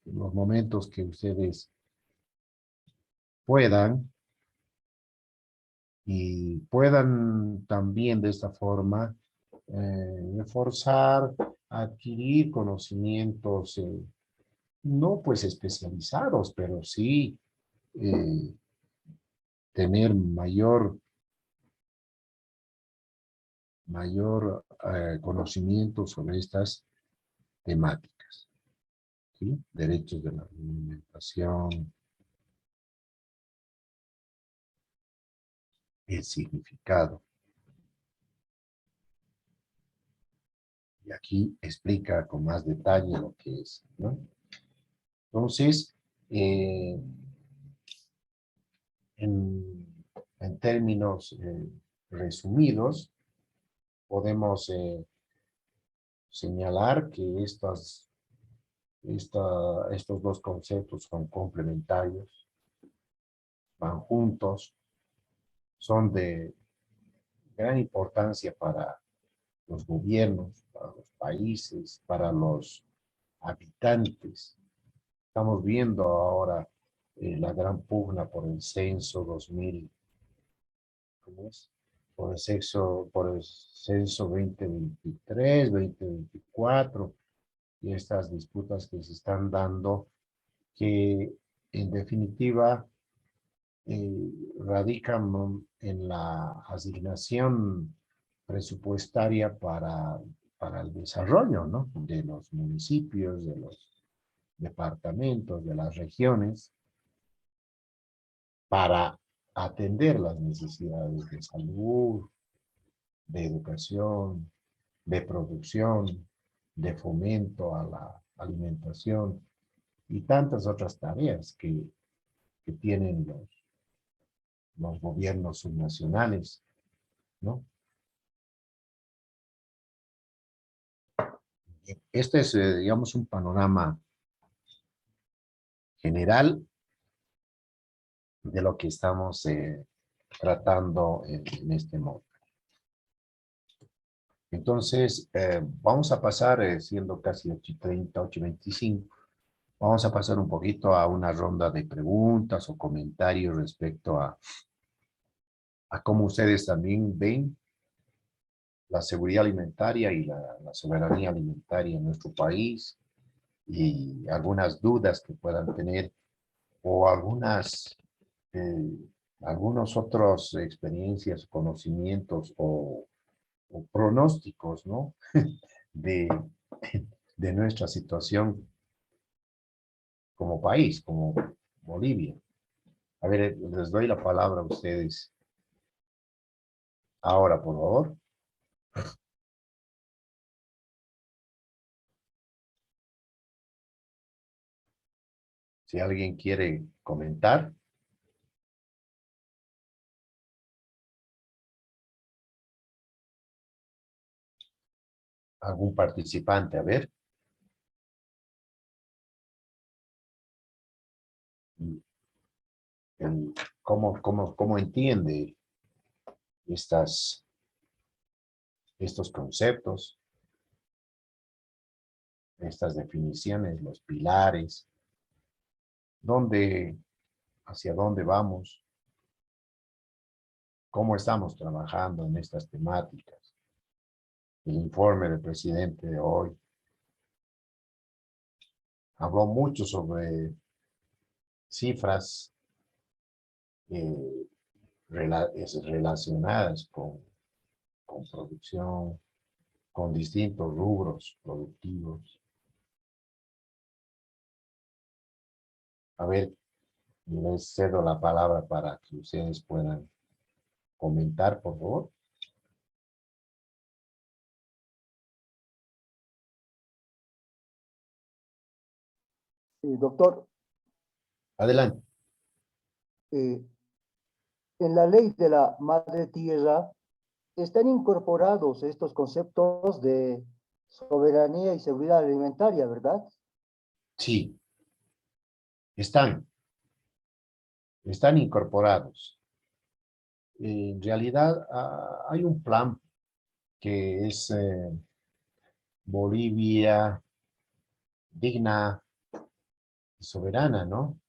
los momentos que ustedes puedan y puedan también de esta forma reforzar, adquirir conocimientos no pues especializados, pero sí tener mayor conocimiento sobre estas temáticas, ¿sí? Derechos de la alimentación, el significado. Y aquí explica con más detalle lo que es, ¿no? Entonces, en términos resumidos, podemos señalar que estos dos conceptos son complementarios, van juntos, son de gran importancia para los gobiernos, para los países, para los habitantes. Estamos viendo ahora la gran pugna por el censo 2000, ¿cómo es? Por el censo 2023, 2024, y estas disputas que se están dando, que en definitiva radican en la asignación presupuestaria para el desarrollo, ¿no?, de los municipios, de los departamentos, de las regiones, para atender las necesidades de salud, de educación, de producción, de fomento a la alimentación y tantas otras tareas que tienen los gobiernos subnacionales, ¿no? Este es, digamos, un panorama general de lo que estamos tratando en este módulo. Entonces, vamos a pasar, siendo casi 8:30, 8:25, vamos a pasar un poquito a una ronda de preguntas o comentarios respecto a a cómo ustedes también ven la seguridad alimentaria y la soberanía alimentaria en nuestro país y algunas dudas que puedan tener o eh, algunos otros experiencias, conocimientos o pronósticos, ¿no? De, de nuestra situación como país, como Bolivia. A ver, les doy la palabra a ustedes. Ahora, por favor. Si alguien quiere comentar. Algún participante, a ver. ¿Cómo entiende estos conceptos, estas definiciones, los pilares, hacia dónde vamos, cómo estamos trabajando en estas temáticas? El informe del presidente de hoy habló mucho sobre cifras relacionadas con producción, con distintos rubros productivos. A ver, les cedo la palabra para que ustedes puedan comentar, por favor. Doctor, Adelante. en la ley de la madre tierra están incorporados estos conceptos de soberanía y seguridad alimentaria, ¿verdad? Sí, están incorporados. En realidad, hay un plan que es Bolivia digna y soberana, ¿no?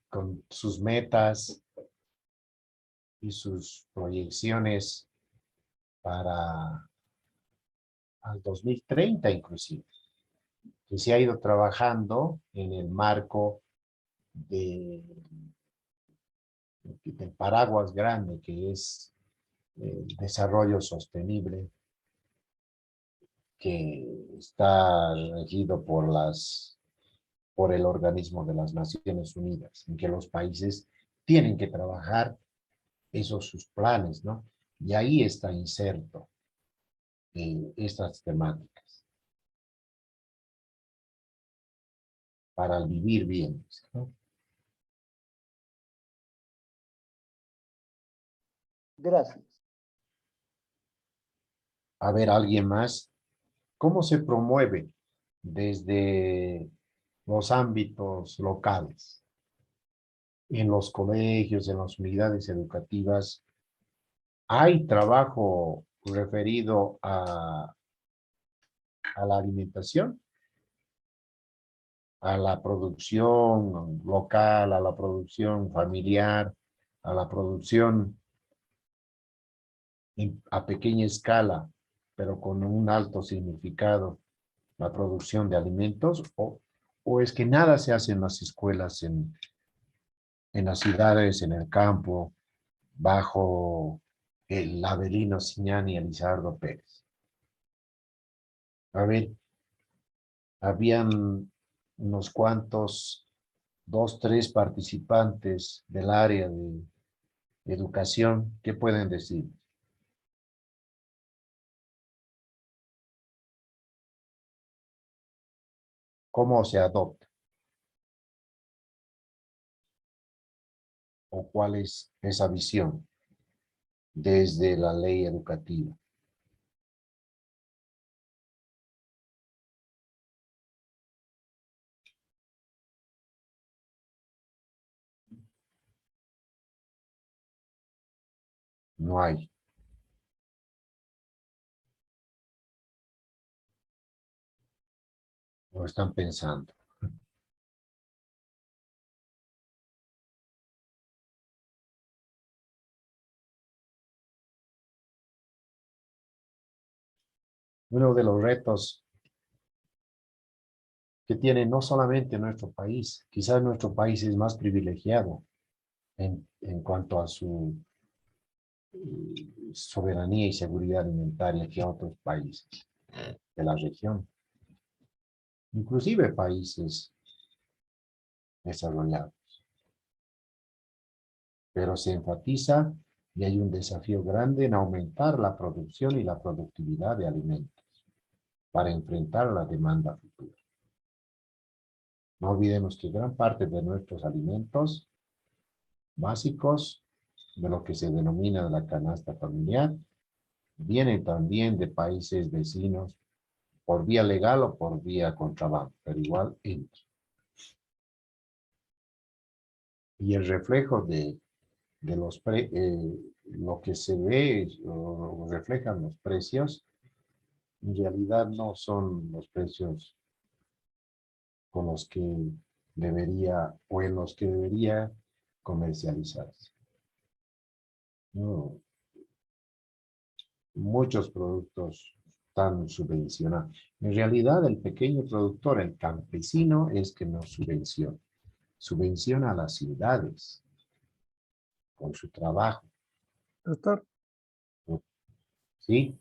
Con sus metas y sus proyecciones para al 2030 inclusive, que se ha ido trabajando en el marco del paraguas grande que es el desarrollo sostenible, que está regido por el organismo de las Naciones Unidas, en que los países tienen que trabajar sus planes, ¿no? Y ahí está inserto estas temáticas para el vivir bien, ¿no? Gracias. A ver, ¿alguien más? ¿Cómo se promueve desde los ámbitos locales, en los colegios, en las unidades educativas? ¿Hay trabajo referido a la alimentación, a la producción local, a la producción familiar, a la producción a pequeña escala, pero con un alto significado, la producción de alimentos? ¿O es que nada se hace en las escuelas, en las ciudades, en el campo, bajo el Avelino Siñán y Elizardo Pérez? A ver, habían unos cuantos, 2, 3 participantes del área de educación. ¿Qué pueden decir? ¿Cómo se adopta? ¿O cuál es esa visión desde la ley educativa? No hay. Lo están pensando. Uno de los retos que tiene no solamente nuestro país, quizás nuestro país es más privilegiado en cuanto a su soberanía y seguridad alimentaria que otros países de la región, inclusive países desarrollados. Pero se enfatiza y hay un desafío grande en aumentar la producción y la productividad de alimentos para enfrentar la demanda futura. No olvidemos que gran parte de nuestros alimentos básicos, de lo que se denomina la canasta familiar, vienen también de países vecinos por vía legal o por vía contrabando, pero igual entran. Y el reflejo de lo que se ve, o reflejan los precios, en realidad no son los precios con los que debería o en los que debería comercializarse. No, muchos productos están subvencionados. En realidad, el pequeño productor, el campesino, es que nos subvenciona. Subvenciona a las ciudades con su trabajo. Doctor, ¿Sí?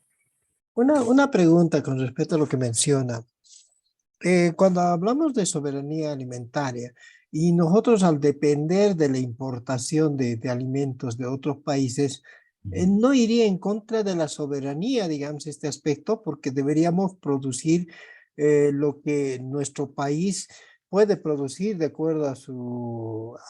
una pregunta con respecto a lo que menciona. Cuando hablamos de soberanía alimentaria y nosotros al depender de la importación de alimentos de otros países, no iría en contra de la soberanía, digamos, este aspecto, porque deberíamos producir lo que nuestro país puede producir de acuerdo a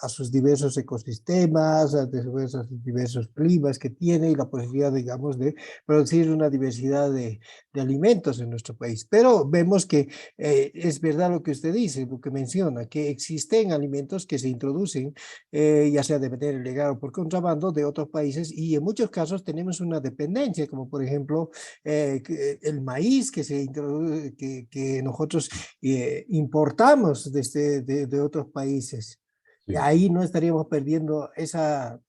sus diversos ecosistemas, a sus diversos climas que tiene y la posibilidad, digamos, de producir una diversidad de alimentos en nuestro país. Pero vemos que es verdad lo que usted dice, lo que menciona, que existen alimentos que se introducen, ya sea de manera ilegal o por contrabando, de otros países, y en muchos casos tenemos una dependencia, como por ejemplo el maíz que se introduce, que nosotros importamos de otros países. Y Sí. ahí no estaríamos perdiendo esa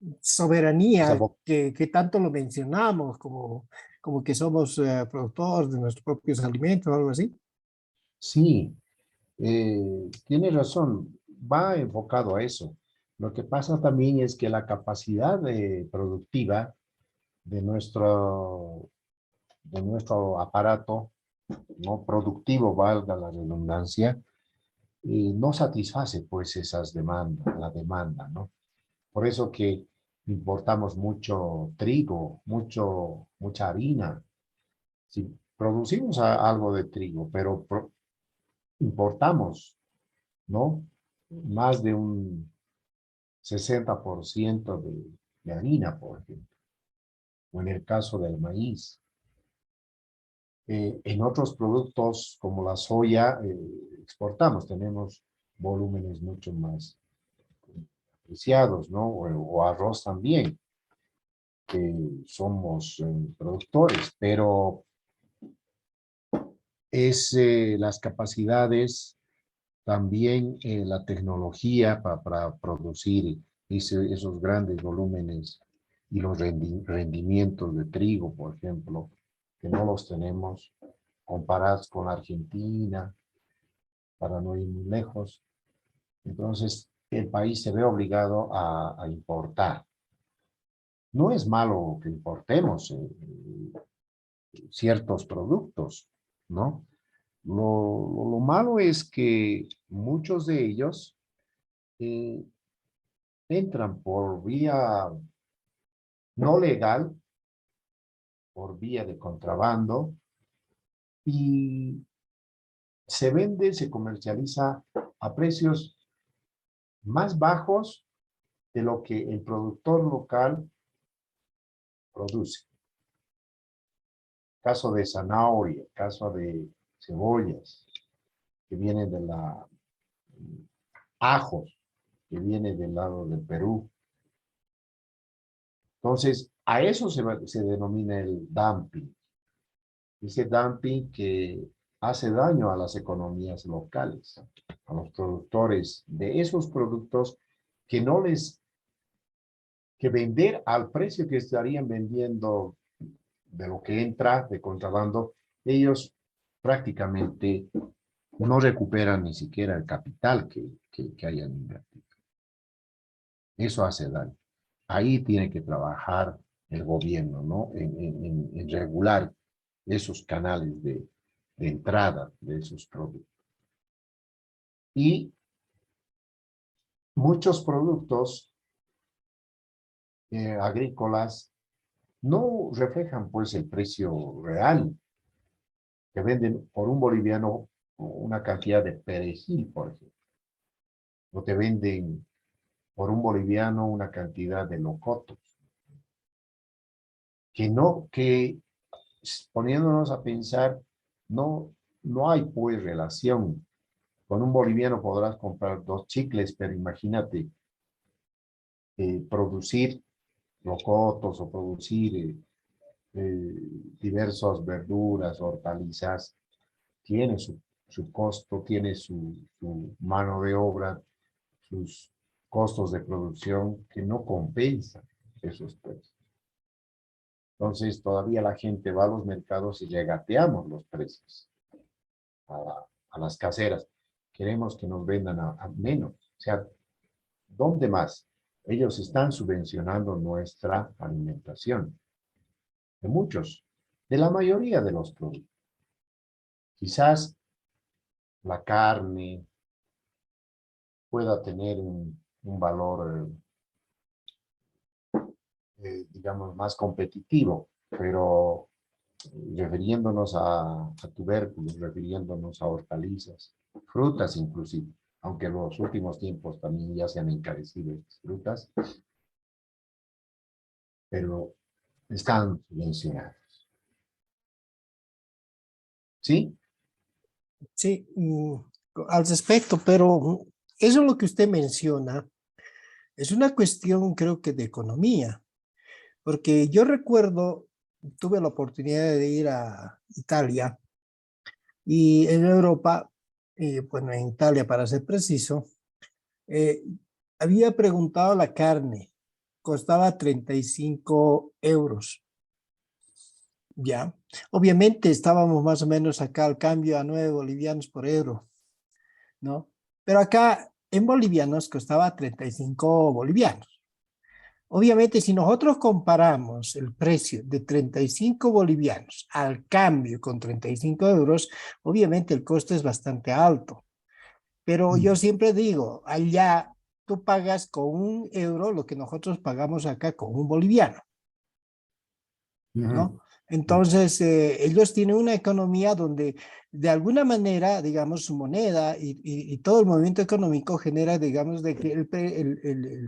Esa soberanía vo- que tanto lo mencionamos, como que somos productores de nuestros propios alimentos o algo así. Sí, tiene razón, va enfocado a eso. Lo que pasa también es que la capacidad productiva de nuestro aparato, no productivo, valga la redundancia, no satisface pues esas demandas, la demanda, ¿no? Por eso que importamos mucho trigo, mucha harina. Si producimos algo de trigo, pero importamos, ¿no? Más de un 60% de harina, por ejemplo, o en el caso del maíz. En otros productos como la soya, exportamos, tenemos volúmenes mucho más apreciados, ¿no? O arroz también, que somos productores, pero es las capacidades, también la tecnología para producir esos grandes volúmenes y los rendimientos de trigo, por ejemplo, que no los tenemos comparados con Argentina, para no ir muy lejos. Entonces, el país se ve obligado a importar. No es malo que importemos ciertos productos, ¿no? Lo malo es que muchos de ellos eh, entran por vía no legal, por vía de contrabando, y se vende, se comercializa a precios más bajos de lo que el productor local produce. Caso de zanahoria, caso de cebollas, que vienen de la ajos, que viene del lado del Perú. Entonces, a eso se denomina el dumping. Ese dumping que hace daño a las economías locales, a los productores de esos productos que no les, que vender al precio que estarían vendiendo de lo que entra de contrabando, ellos prácticamente no recuperan ni siquiera el capital que hayan invertido. Eso hace daño. Ahí tiene que trabajar el gobierno, ¿no? En regular esos canales de entrada de esos productos. Y muchos productos agrícolas no reflejan pues el precio real que venden por un boliviano una cantidad de perejil, por ejemplo. O te venden por un boliviano una cantidad de locotos. Que poniéndonos a pensar, no hay pues relación. Con un boliviano podrás comprar 2 chicles, pero imagínate producir locotos o producir diversas verduras, hortalizas, tiene su costo, tiene su mano de obra, sus costos de producción que no compensan esos precios. Entonces todavía la gente va a los mercados y regateamos los precios a las caseras. Queremos que nos vendan a menos. O sea, ¿dónde más? Ellos están subvencionando nuestra alimentación. De la mayoría de los productos. Quizás la carne pueda tener un valor, digamos, más competitivo, pero refiriéndonos a tubérculos, refiriéndonos a hortalizas, frutas inclusive, aunque en los últimos tiempos también ya se han encarecido estas frutas, pero están mencionadas. ¿Sí? Sí, al respecto, pero eso es lo que usted menciona. Es una cuestión, creo que, de economía, porque yo recuerdo, tuve la oportunidad de ir a Italia y en Europa, bueno, en Italia para ser preciso, había preguntado la carne, costaba 35 euros, ¿ya? Obviamente estábamos más o menos acá al cambio a 9 bolivianos por euro, ¿no? Pero acá en bolivianos costaba 35 bolivianos. Obviamente, si nosotros comparamos el precio de 35 bolivianos al cambio con 35 euros, obviamente el costo es bastante alto. Pero yo siempre digo, allá tú pagas con 1 euro lo que nosotros pagamos acá con 1 boliviano, ¿no? Entonces, ellos tienen una economía donde de alguna manera, digamos, su moneda y todo el movimiento económico genera, digamos, de que el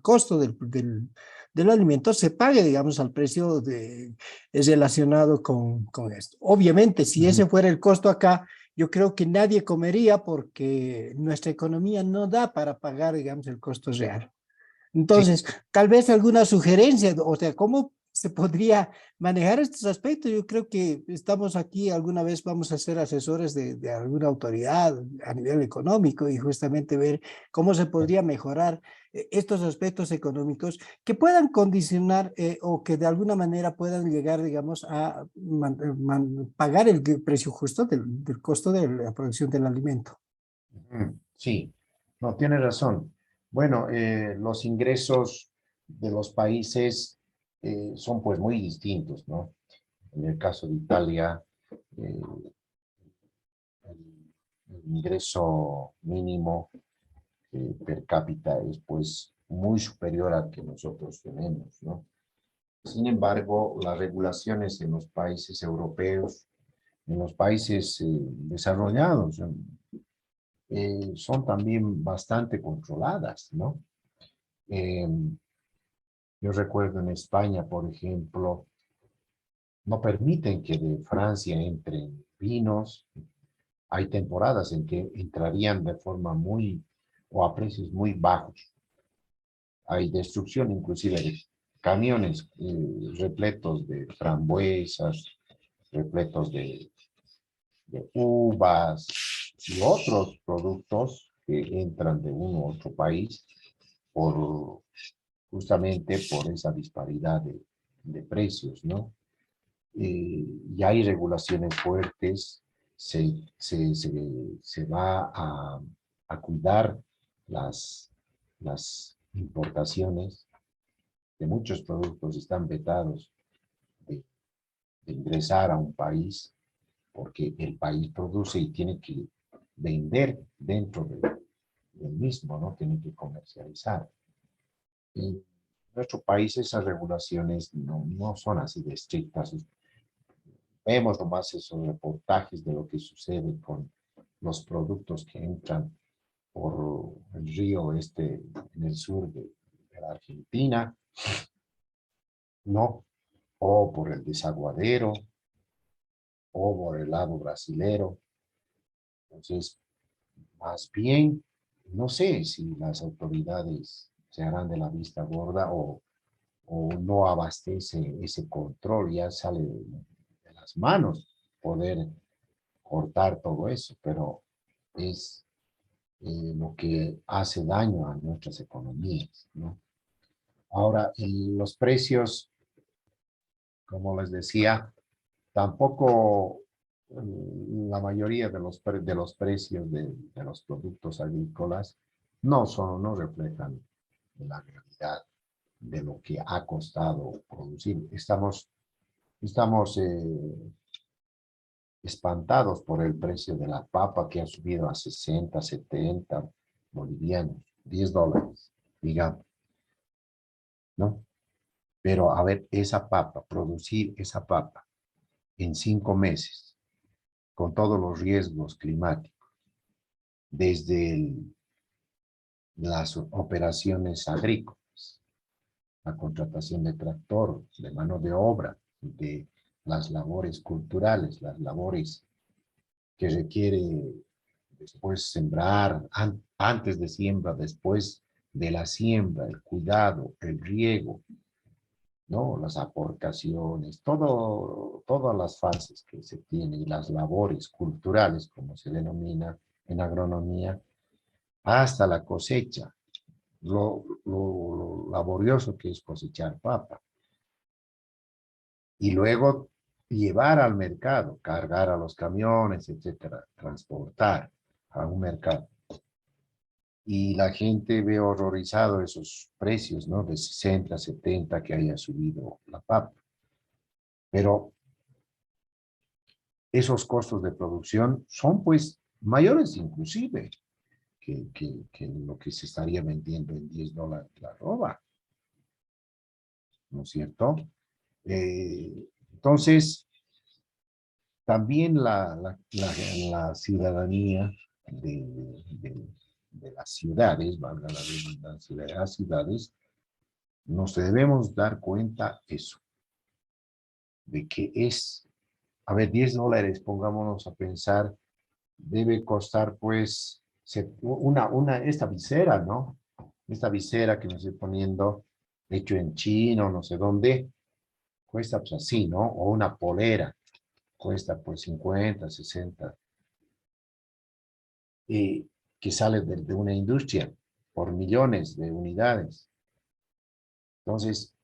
costo del alimento se pague, digamos, al precio relacionado con esto. Obviamente, si ese fuera el costo acá, yo creo que nadie comería porque nuestra economía no da para pagar, digamos, el costo real. Entonces, tal vez alguna sugerencia, o sea, ¿cómo se podría manejar estos aspectos? Yo creo que estamos aquí, alguna vez vamos a ser asesores de alguna autoridad a nivel económico y justamente ver cómo se podría mejorar estos aspectos económicos que puedan condicionar o que de alguna manera puedan llegar, digamos, a pagar el precio justo del costo de la producción del alimento. Sí, no, tiene razón. Bueno, los ingresos de los países son pues muy distintos, ¿no? En el caso de Italia, el ingreso mínimo per cápita es pues muy superior al que nosotros tenemos, ¿no? Sin embargo, las regulaciones en los países europeos, en los países desarrollados, son también bastante controladas, ¿no? Yo recuerdo en España, por ejemplo, no permiten que de Francia entren vinos. Hay temporadas en que entrarían de forma o a precios muy bajos. Hay destrucción inclusive de camiones repletos de frambuesas, repletos de uvas y otros productos que entran de uno u otro país justamente por esa disparidad de precios, ¿no? y hay regulaciones fuertes, se va a cuidar las importaciones de muchos productos, están vetados de ingresar a un país, porque el país produce y tiene que vender dentro del mismo, ¿no? Tiene que comercializar. En nuestro país esas regulaciones no son así de estrictas. Vemos nomás esos reportajes de lo que sucede con los productos que entran por el río en el sur de la Argentina, ¿no? O por el desaguadero, o por el lado brasilero. Entonces, más bien, no sé si las autoridades se harán de la vista gorda o no abastece ese control, ya sale de las manos poder cortar todo eso, pero es lo que hace daño a nuestras economías, ¿no? Ahora, los precios, como les decía, tampoco la mayoría de los precios de los productos agrícolas no reflejan la realidad de lo que ha costado producir. Estamos espantados por el precio de la papa que ha subido a 60, 70 bolivianos, $10, digamos, ¿no? Pero a ver, producir esa papa en 5 meses, con todos los riesgos climáticos, desde las operaciones agrícolas, la contratación de tractor, de mano de obra, de las labores culturales, las labores que requiere después sembrar, antes de siembra, después de la siembra, el cuidado, el riego, ¿no? Las aportaciones, todas las fases que se tienen, las labores culturales, como se denomina en agronomía, hasta la cosecha, lo laborioso que es cosechar papa. Y luego llevar al mercado, cargar a los camiones, etcétera, transportar a un mercado. Y la gente ve horrorizado esos precios, ¿no? De 60, 70 que haya subido la papa. Pero esos costos de producción son pues mayores inclusive que lo que se estaría vendiendo en $10 la arroba, ¿no es cierto? Entonces, también la ciudadanía de las ciudades, valga la redundancia, de las ciudades, nos debemos dar cuenta eso, de que a ver, $10, pongámonos a pensar, debe costar pues esta visera, ¿no? Esta visera que me estoy poniendo, hecho en China, no sé dónde, cuesta pues así, ¿no? O una polera, cuesta pues 50, 60. Y que sale de una industria por millones de unidades. Entonces,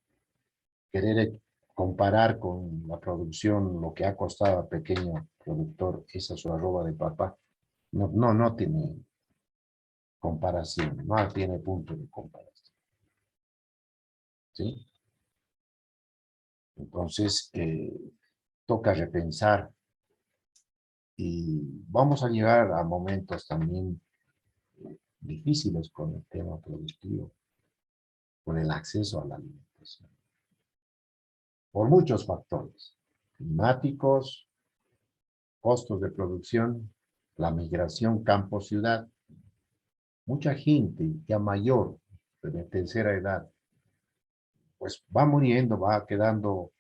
querer comparar con la producción, lo que ha costado al pequeño productor esa su arroba de papa, no tiene comparación, no tiene punto de comparación. ¿Sí? Entonces, toca repensar y vamos a llegar a momentos también difíciles con el tema productivo, con el acceso a la alimentación, por muchos factores, climáticos, costos de producción, la migración campo-ciudad. Mucha gente ya mayor, de tercera edad, pues va muriendo, va quedando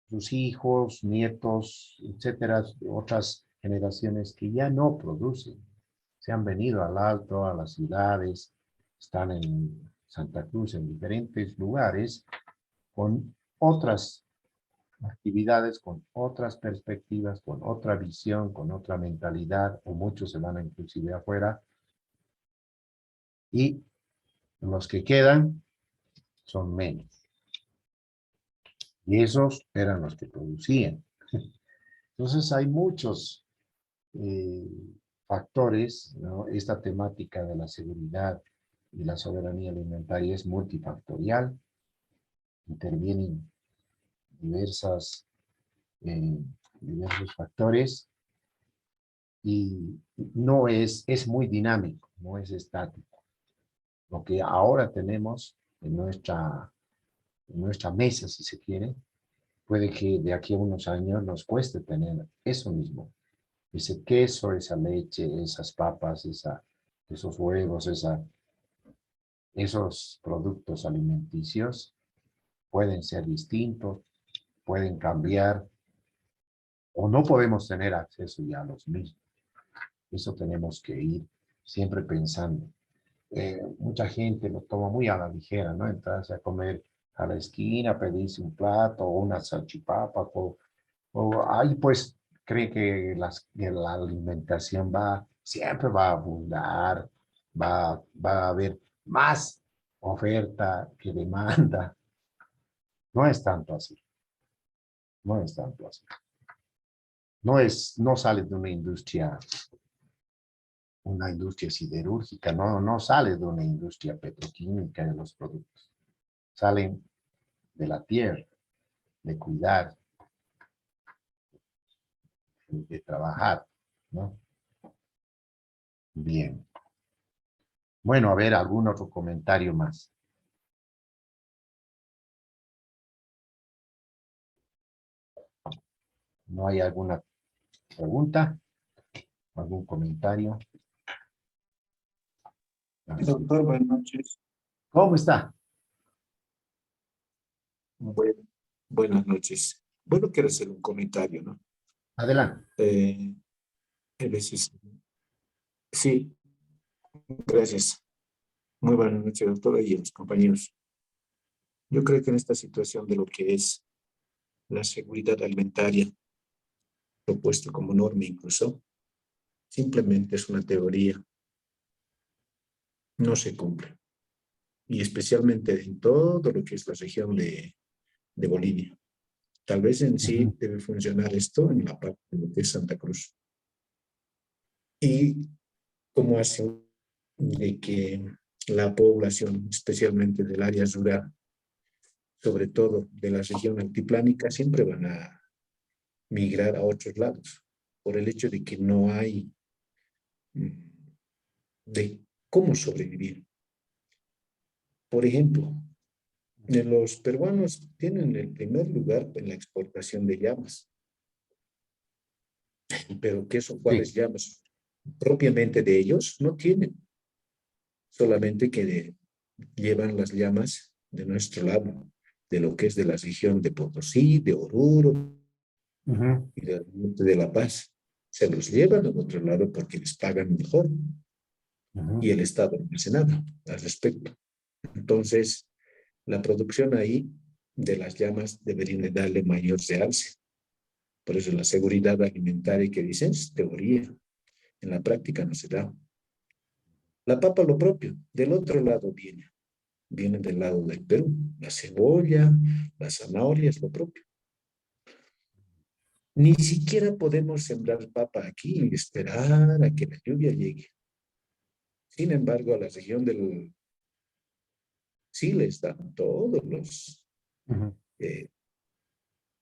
sus hijos, nietos, etcétera, otras generaciones que ya no producen. Se han venido al alto, a las ciudades, están en Santa Cruz, en diferentes lugares, con otras actividades, con otras perspectivas, con otra visión, con otra mentalidad, o muchos se van inclusive afuera, y los que quedan son menos. Y esos eran los que producían. Entonces hay muchos factores, ¿no? Esta temática de la seguridad y la soberanía alimentaria es multifactorial, intervienen diversas, eh, diversos factores y es muy dinámico, no es estático. Lo que ahora tenemos en nuestra mesa, si se quiere, puede que de aquí a unos años nos cueste tener eso mismo. Ese queso, esa leche, esas papas, esos huevos, esos productos alimenticios pueden ser distintos, pueden cambiar, o no podemos tener acceso ya a los mismos. Eso tenemos que ir siempre pensando. Mucha gente lo toma muy a la ligera, ¿no? Entrarse a comer a la esquina, pedirse un plato o una salchipapa, o ahí pues cree que la alimentación siempre va a abundar, va a haber más oferta que demanda. No es tanto así, no es tanto así. No sale de una industria siderúrgica, no sale de una industria petroquímica de los productos. Salen de la tierra, de cuidar, de trabajar, ¿no? Bien. Bueno, a ver, algún otro comentario más. ¿No hay alguna pregunta? ¿Algún comentario? Doctor, buenas noches. ¿Cómo está? Buenas noches. Bueno, quiero hacer un comentario, ¿no? Adelante. A veces, sí, gracias. Muy buenas noches, doctora, y a los compañeros. Yo creo que en esta situación de lo que es la seguridad alimentaria, propuesto como norma incluso, simplemente es una teoría. No se cumple. Y especialmente en todo lo que es la región de Bolivia. Tal vez en sí debe funcionar esto en la parte de lo que es Santa Cruz. Y cómo hace de que la población, especialmente del área rural, sobre todo de la región altiplánica, siempre van a migrar a otros lados, por el hecho de que no hay de cómo sobrevivir. Por ejemplo, los peruanos tienen el primer lugar en la exportación de llamas. Pero ¿qué son cuáles llamas? Propiamente de ellos no tienen. Solamente que llevan las llamas de nuestro lado, de lo que es de la región de Potosí, de Oruro y de La Paz. Se los llevan a otro lado porque les pagan mejor y el Estado no hace nada al respecto. Entonces, la producción ahí de las llamas deberían de darle mayor realce. Por eso la seguridad alimentaria que dicen es teoría. En la práctica no se da. La papa lo propio, del otro lado viene del lado del Perú. La cebolla, la zanahoria es lo propio. Ni siquiera podemos sembrar papa aquí y esperar a que la lluvia llegue. Sin embargo, a la región del... sí les dan todos los...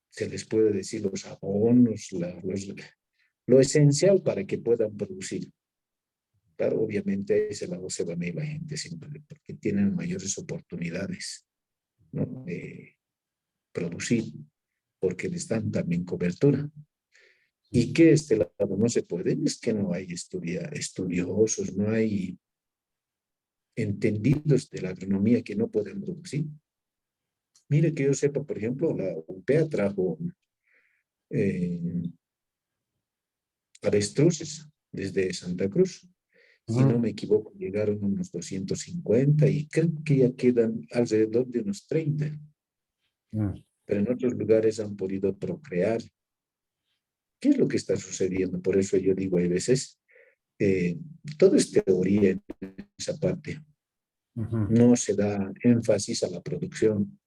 se les puede decir los abonos, lo esencial para que puedan producir. Claro, obviamente a ese lado se van a ir la gente siempre, porque tienen mayores oportunidades, ¿no?, de producir, porque les dan también cobertura. ¿Y que este lado no se puede? Es que no hay estudiosos, no hay entendidos de la agronomía que no pueden producir. Mire que yo sepa, por ejemplo, la UPEA trajo avestruces desde Santa Cruz. Si no me equivoco, llegaron unos 250 y creo que ya quedan alrededor de unos 30. Pero en otros lugares han podido procrear. ¿Qué es lo que está sucediendo? Por eso yo digo, hay veces, todo es teoría en esa parte. No se da énfasis a la producción.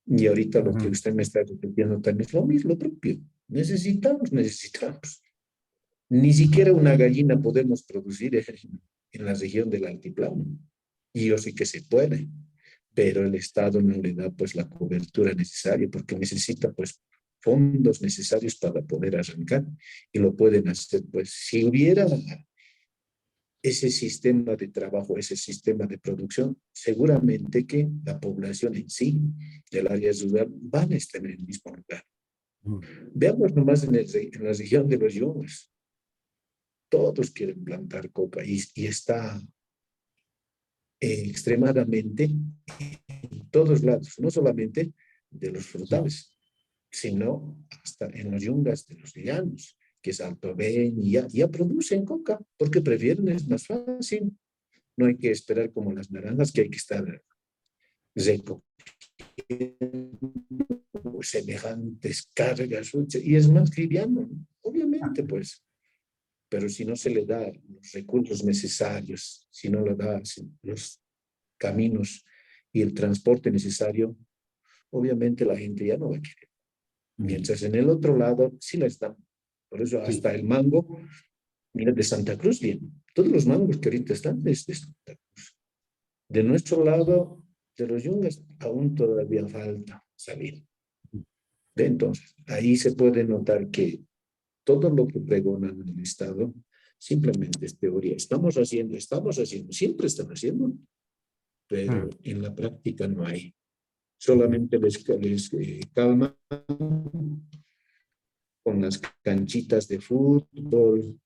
Y ahorita lo que Ujú. usted me está repitiendo también es lo mismo, lo propio. Necesitamos. Ni siquiera una gallina podemos producir en la región del altiplano. Y yo sí que se puede, pero el Estado no le da pues la cobertura necesaria porque necesita pues fondos necesarios para poder arrancar y lo pueden hacer pues si hubiera ese sistema de trabajo, ese sistema de producción, seguramente que la población en sí del área rural van a estar en el mismo lugar. Veamos nomás en la región de los Yungas. Todos quieren plantar coca y está extremadamente en todos lados, no solamente de los frutales, sino hasta en los yungas de los llanos, que es Alto Ben, y ya producen coca, porque prefieren, es más fácil. No hay que esperar como las naranjas, que hay que estar recogiendo semejantes cargas, y es más liviano, obviamente, pues. Pero si no se le da los recursos necesarios, si no le da los caminos y el transporte necesario, obviamente la gente ya no va a querer. Mientras en el otro lado sí la están. Por eso hasta el mango, mira, de Santa Cruz viene. Todos los mangos que ahorita están es de Santa Cruz. De nuestro lado, de los yungas, aún todavía falta salir. Entonces, ahí se puede notar que todo lo que pregonan en el Estado simplemente es teoría. Estamos haciendo, siempre están haciendo, pero en la práctica no hay. Solamente les calman con las canchitas de fútbol,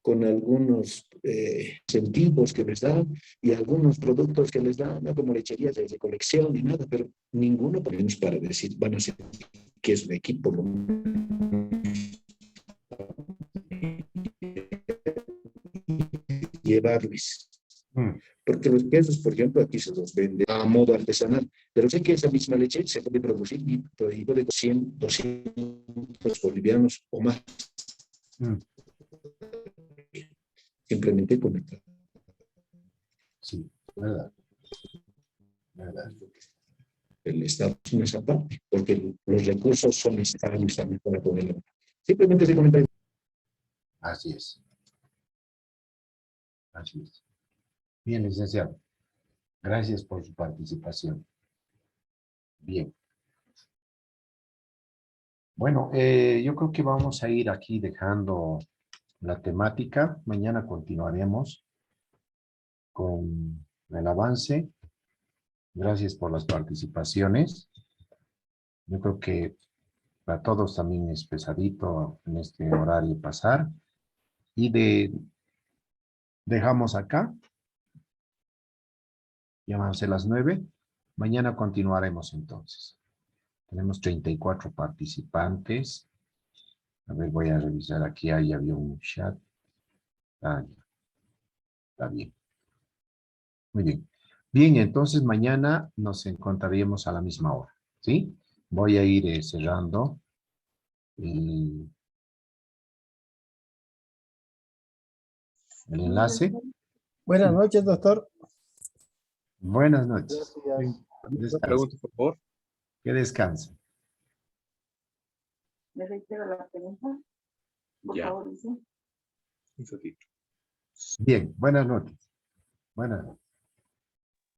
con algunos incentivos que les dan y algunos productos que les dan, no como lecherías de recolección ni nada, pero ninguno ponemos para decir, van a ser que es un equipo. Llevarles. Porque los quesos, por ejemplo, aquí se los vende a modo artesanal, pero sé que esa misma leche se puede producir y puede 100, 200 bolivianos o más. Simplemente con el... Sí, verdad. Verdad. El Estado en esa parte, porque los recursos son necesarios también para poderlo. Simplemente se comenta. Así es. Así es. Bien, licenciado. Gracias por su participación. Bien. Bueno, yo creo que vamos a ir aquí dejando la temática. Mañana continuaremos con el avance. Gracias por las participaciones. Yo creo que para todos también es pesadito en este horario pasar. Y dejamos acá. Ya van a ser las 9. Mañana continuaremos entonces. Tenemos 34 participantes. A ver, voy a revisar aquí. Ahí había un chat. Ah, ya. Está bien. Muy bien. Bien, entonces mañana nos encontraríamos a la misma hora. ¿Sí? Voy a ir cerrando el enlace. Buenas noches, doctor. Buenas noches. Gracias. Descanse. Pregunta, por favor. Que descanse. ¿Me reitero la pregunta? Por favor, dice. Un ratito. Bien, buenas noches. Buenas noches.